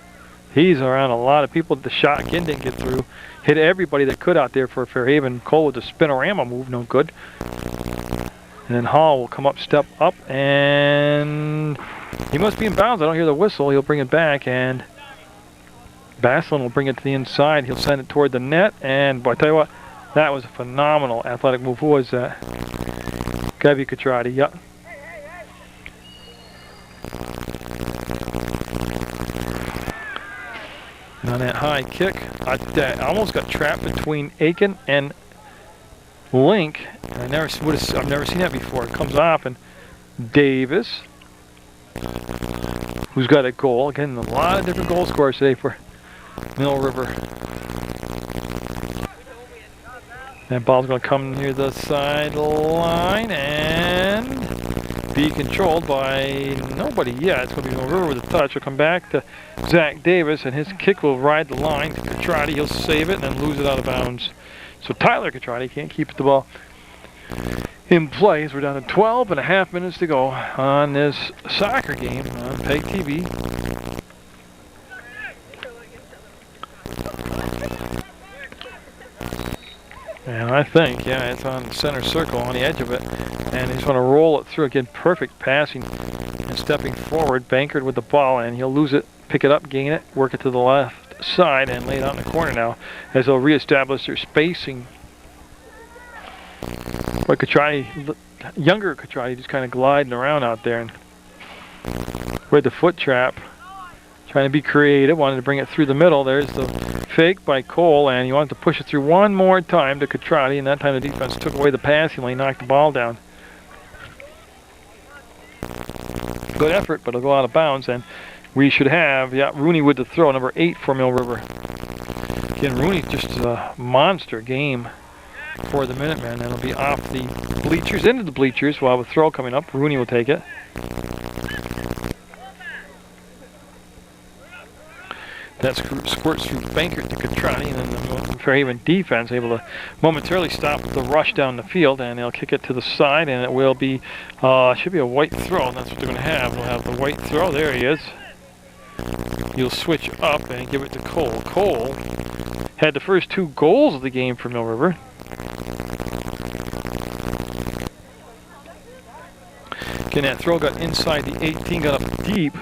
He's around a lot of people. The shot again didn't get through. Hit everybody that could out there for Fairhaven. Cole with the spinorama move, no good. And then Hall will come up, step up, and he must be in bounds. I don't hear the whistle. He'll bring it back, and Baslin will bring it to the inside. He'll send it toward the net, and boy, I tell you what, that was a phenomenal athletic move. Who was that? Gavi Catrati, yep. And on that high kick, I almost got trapped between Aiken and Link. I've never seen that before. It comes off, and Davis, who's got a goal. Again, a lot of different goal scorers today for Mill River. That ball's going to come near the sideline and be controlled by nobody yet. It's going to be Munger with a touch. He'll come back to Zach Davis, and his kick will ride the line to Catrati. He'll save it and then lose it out of bounds. So Tyler Catrati can't keep the ball in play. We're down to 12.5 minutes to go on this soccer game on PEGTV. And I think, yeah, it's on the center circle on the edge of it. And he's going to roll it through again. Perfect passing and stepping forward. Bankard with the ball, and he'll lose it, pick it up, gain it, work it to the left side, and lay it out in the corner now as they'll reestablish their spacing. But Catrati, younger Catrati, just kind of gliding around out there and with the foot trap. Trying to be creative, wanted to bring it through the middle. There's the fake by Cole, and he wanted to push it through one more time to Catrati, and that time the defense took away the passing lane, knocked the ball down. Good effort, but it'll go out of bounds, and we should have, yeah, Rooney with the throw, number 8 for Mill River. Again, Rooney just a monster game for the Minutemen, and it'll be off the bleachers, into the bleachers. We'll have a throw coming up. Rooney will take it. That squirts through Bankard to Catrati, and then the Fairhaven defense able to momentarily stop the rush down the field, and they'll kick it to the side, and it will be, should be a white throw, and that's what they're going to have. We'll have the white throw. There he is. He'll switch up and give it to Cole. Cole had the first 2 goals of the game for Mill River. Again, that throw got inside the 18, got up deep.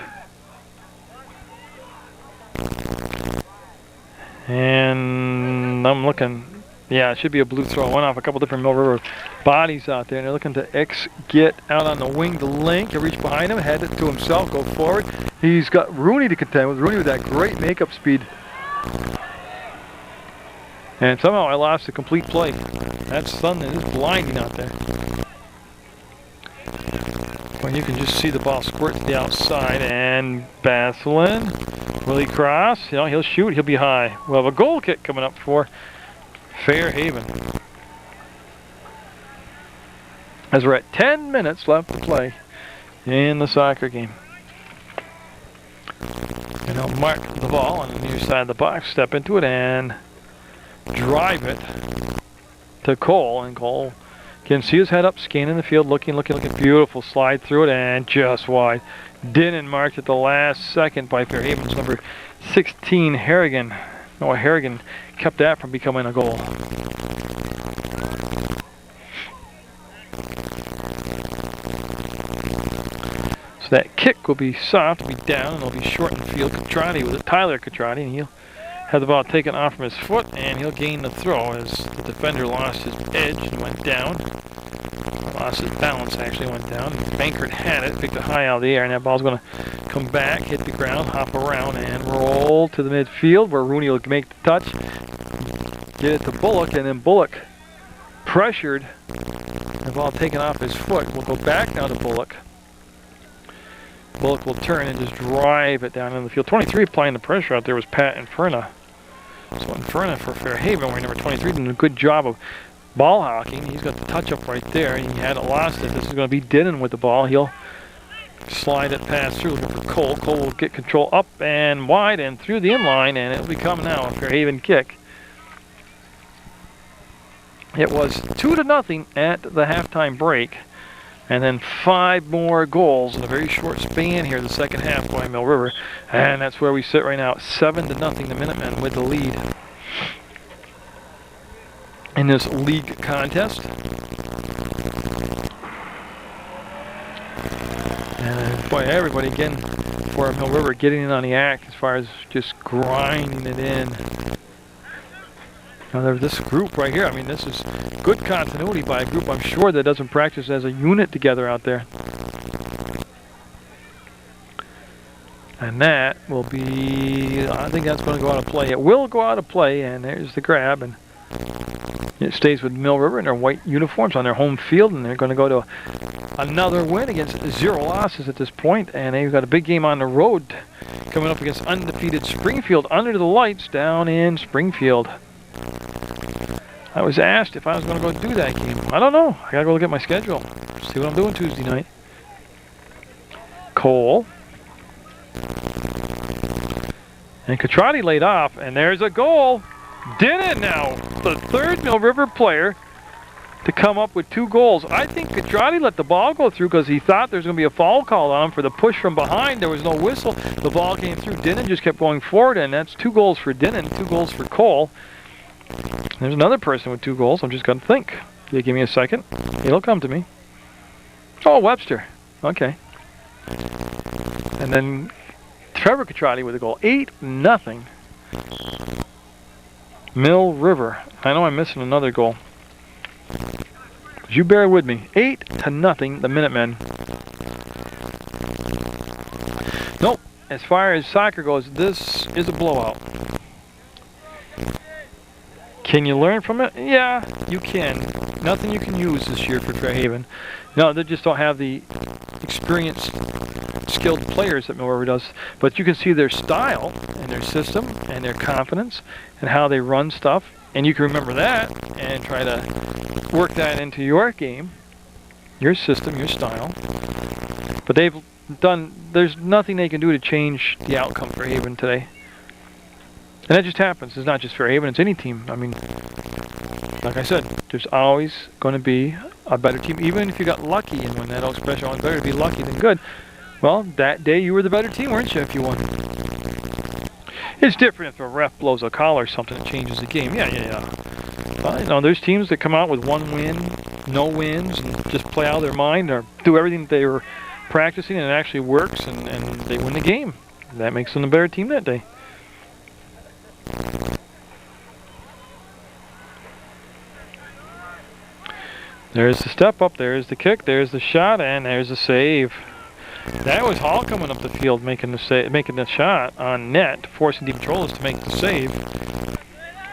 And I'm looking, yeah, it should be a blue throw. Went off a couple different Mill River bodies out there, and they're looking to get out on the wing to link. He'll reach behind him, head it to himself, go forward. He's got Rooney to contend with. Rooney with that great makeup speed. And somehow I lost the complete play. That sun is blinding out there. When you can just see the ball squirt to the outside, and Basselin. Will he cross? You know, he'll shoot. He'll be high. We'll have a goal kick coming up for Fairhaven. As we're at 10 minutes left to play in the soccer game. And he'll mark the ball on the near side of the box, step into it, and drive it to Cole. And Cole can see his head up, scanning the field, looking. Beautiful slide through it, and just wide. Didn't marked at the last second by Fairhaven's number 16, Harrigan. Noah Harrigan kept that from becoming a goal. So that kick will be soft, will be down, and it'll be short in the field. Catrati with it, Tyler Catrati, and he'll have the ball taken off from his foot, and he'll gain the throw as the defender lost his edge and went down. Lost his balance, actually went down. Bankard had it, picked it high out of the air, and that ball's going to come back, hit the ground, hop around, and roll to the midfield where Rooney will make the touch. Get it to Bullock, and then Bullock pressured. The ball taken off his foot. We'll go back now to Bullock. Bullock will turn and just drive it down in the field. 23 applying the pressure out there was Pat Inferna. So Inferna for Fairhaven, wearing number 23, doing a good job of ball hawking. He's got the touch up right there. He hadn't lost it. This is going to be Dinnan with the ball. He'll slide it past through, looking for Cole. Cole will get control up and wide and through the inline, and it'll become now a Fairhaven kick. It was 2-0 at the halftime break, and then 5 more goals in a very short span here, the second half by Mill River, and that's where we sit right now, 7-0, the Minutemen with the lead in this league contest. And boy, everybody again for Mill River getting in on the act as far as just grinding it in. Now this group right here, I mean, this is good continuity by a group I'm sure that doesn't practice as a unit together out there. And that will be, I think that's going to go out of play. It will go out of play, and there's the grab, and it stays with Mill River in their white uniforms on their home field, and they're going to go to another win against 0 losses at this point, and they've got a big game on the road coming up against undefeated Springfield under the lights down in Springfield. I was asked if I was going to go do that game. I don't know. I got to go look at my schedule. See what I'm doing Tuesday night. Cole. And Catrati laid off, and there's a goal. Did it now? The third Mill River player to come up with 2 goals. I think Catrati let the ball go through because he thought there was going to be a foul call on him for the push from behind. There was no whistle. The ball came through. Dinnan just kept going forward, and that's 2 goals for Dinnan, 2 goals for Cole. There's another person with 2 goals. I'm just going to think. You give me a second. It'll come to me. Oh, Webster. Okay. And then Trevor Catrati with a goal. 8-0. Mill River. I know I'm missing another goal. You bear with me. 8-0, the Minutemen. Nope. As far as soccer goes, this is a blowout. Can you learn from it? Yeah, you can. Nothing you can use this year for Fairhaven. No, they just don't have the experienced, skilled players that Mill River does. But you can see their style and their system and their confidence and how they run stuff. And you can remember that and try to work that into your game, your system, your style. But they've done, there's nothing they can do to change the outcome for Fairhaven today. And that just happens. It's not just Fairhaven, it's any team. I mean, like I said, there's always going to be a better team. Even if you got lucky and won that Oak Special, it's better to be lucky than good. Well, that day you were the better team, weren't you, if you won? It's different if a ref blows a call or something that changes the game. Yeah. You know, there's teams that come out with 1 win, no wins, and just play out of their mind or do everything that they were practicing and it actually works, and they win the game. That makes them a better team that day. There's the step up, there's the kick, there's the shot, and there's the save. That was Hall coming up the field making the shot on net, forcing DiPetrolis to make the save.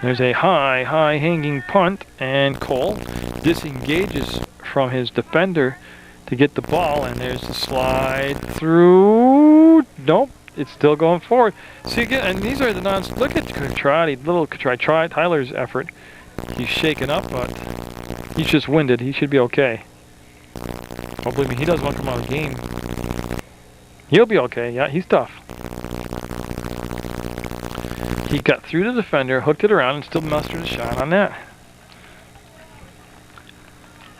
There's a high hanging punt, and Cole disengages from his defender to get the ball, and there's the slide through. Nope, it's still going forward. See again, and these are the look at Catrati, little Catrati, Tyler's effort. He's shaken up, but he's just winded. He should be okay. Oh, believe me, he doesn't want to come out of the game. He'll be okay. Yeah, he's tough. He got through the defender, hooked it around, and still mustered a shot on that.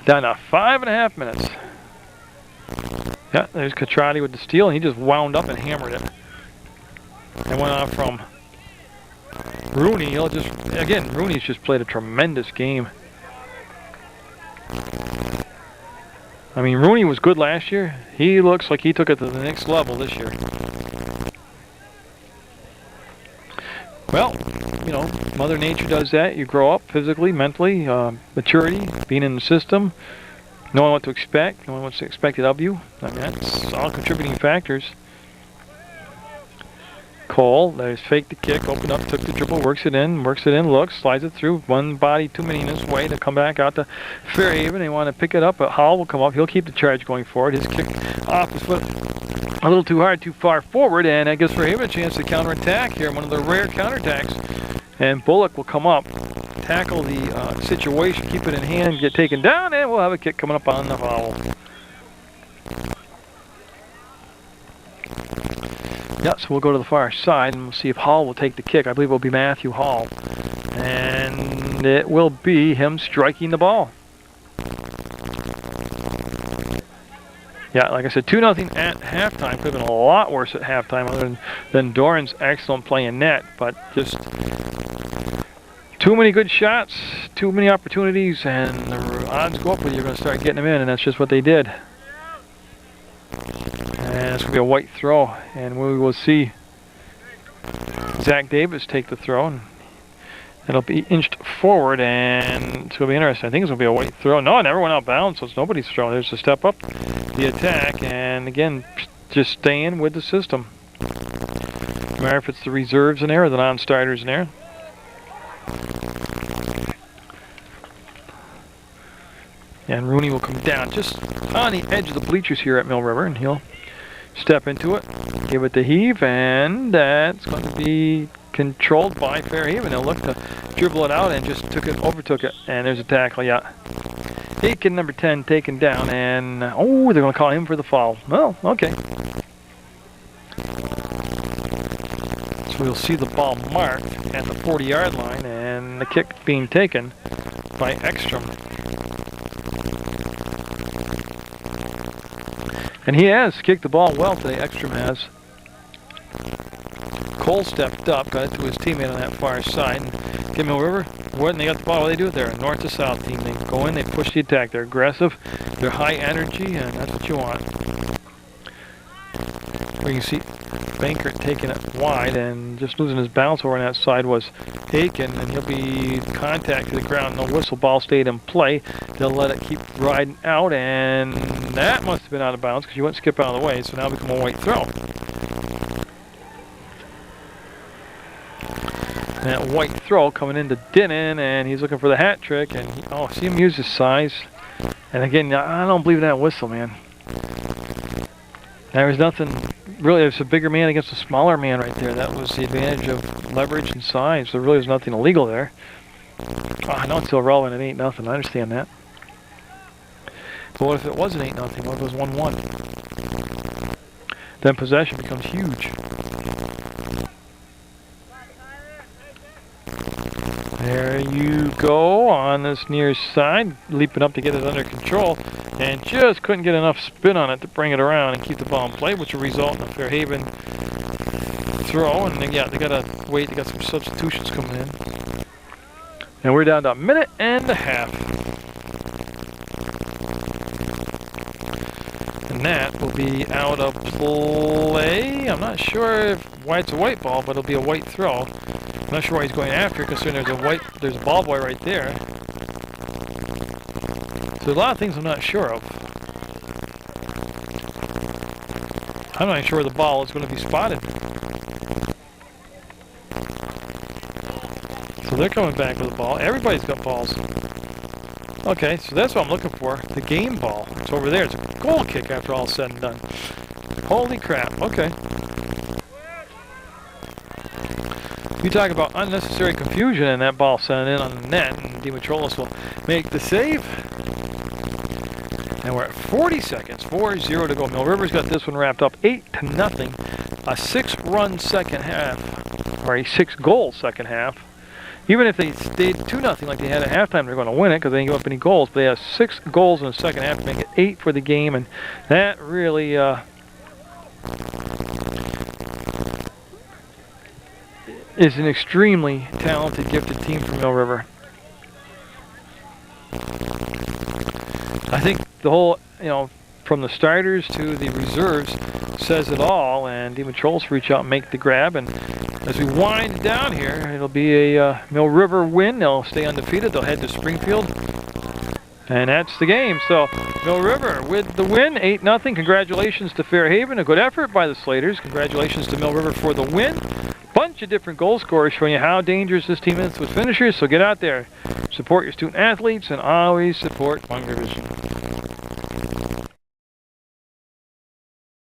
Down to 5.5 minutes. Yeah, there's Catrati with the steal, and he just wound up and hammered it. And went on from Rooney. Rooney's just played a tremendous game. I mean, Rooney was good last year. He looks like he took it to the next level this year. Well, you know, Mother Nature does that. You grow up physically, mentally, maturity, being in the system, knowing what to expect, knowing what's expected of you. I mean, that's all contributing factors. Cole, there's faked the kick, opened up, took the dribble, works it in, looks, slides it through. One body too many in his way to come back out to Fairhaven. They want to pick it up, but Hall will come up. He'll keep the charge going forward. His kick off his foot a little too hard, too far forward, and that gives Fairhaven a chance to counterattack here, one of the rare counterattacks. And Bullock will come up, tackle the situation, keep it in hand, get taken down, and we'll have a kick coming up on the foul. Yeah, so we'll go to the far side and we'll see if Hall will take the kick. I believe it will be Matthew Hall. And it will be him striking the ball. Yeah, like I said, 2-0 at halftime. Could have been a lot worse at halftime other than Doran's excellent play in net. But just too many good shots, too many opportunities, and the odds go up when you're going to start getting them in, and that's just what they did. And it's going to be a white throw, and we will see Zach Davis take the throw, and it'll be inched forward, and it's going to be interesting. I think it's going to be a white throw. No, it never went out of bounds, so it's nobody's throw. There's a step up, the attack, and again, just staying with the system. No matter if it's the reserves in there or the non-starters in there. And Rooney will come down just on the edge of the bleachers here at Mill River, and he'll step into it, give it the heave, and that's going to be controlled by Fairhaven. They'll look to dribble it out and just overtook it. And there's a tackle, yeah. Aiken, number 10, taken down, and oh, they're going to call him for the foul. Well, okay. So we'll see the ball marked at the 40-yard line, and the kick being taken by Ekstrom. And he has kicked the ball well today, Ekstrom has. Cole stepped up, got it to his teammate on that far side. Get Mill River, when they got the ball, what do they do? They're a north to south team. They go in, they push the attack. They're aggressive, they're high energy, and that's what you want. We can see Bankert taking it wide and just losing his balance over on that side was Aiken, and he'll be contact to the ground. No whistle, ball stayed in play. They'll let it keep riding out, and that must have been out of bounds because you wouldn't skip out of the way, so now become a white throw. And that white throw coming into Dinnan, and he's looking for the hat trick, and see him use his size. And again, I don't believe in that whistle, man. There was nothing, really, there's a bigger man against a smaller man right there. That was the advantage of leverage and size. There really was nothing illegal there. I know it's still relevant at 8-0, I understand that. But what if it wasn't 8-0? What if it was 1-1? Then possession becomes huge. There you go on this near side, leaping up to get it under control, and just couldn't get enough spin on it to bring it around and keep the ball in play, which will result in a Fairhaven throw. And then, they got to wait. They got some substitutions coming in, and we're down to 1.5 minutes. And that will be out of play. I'm not sure why it's a white ball, but it'll be a white throw. I'm not sure why he's going after it, considering there's a ball boy right there. So there's a lot of things I'm not sure of. I'm not even sure where the ball is going to be spotted. So they're coming back with the ball. Everybody's got balls. Okay, so that's what I'm looking for. The game ball. It's over there. It's a goal kick after all is said and done. Holy crap. Okay. You talk about unnecessary confusion, and that ball sent in on the net, and Dimitrolis will make the save. And we're at 40 seconds, 4-0 to go. Mill River's got this one wrapped up 8-0. A 6-run second half, or a 6-goal second half. Even if they stayed 2-0 like they had at halftime, they're going to win it because they didn't give up any goals. But they have 6 goals in the second half to make it 8 for the game, and that really is an extremely talented, gifted team from Mill River. I think the whole, from the starters to the reserves says it all, and Dimitrolis reach out and make the grab. And as we wind down here, it'll be a Mill River win. They'll stay undefeated. They'll head to Springfield. And that's the game. So Mill River with the win, 8-0. Congratulations to Fairhaven. A good effort by the Slaters. Congratulations to Mill River for the win. Bunch of different goal scorers showing you how dangerous this team is with finishers. So get out there, support your student athletes, and always support Munger Vision.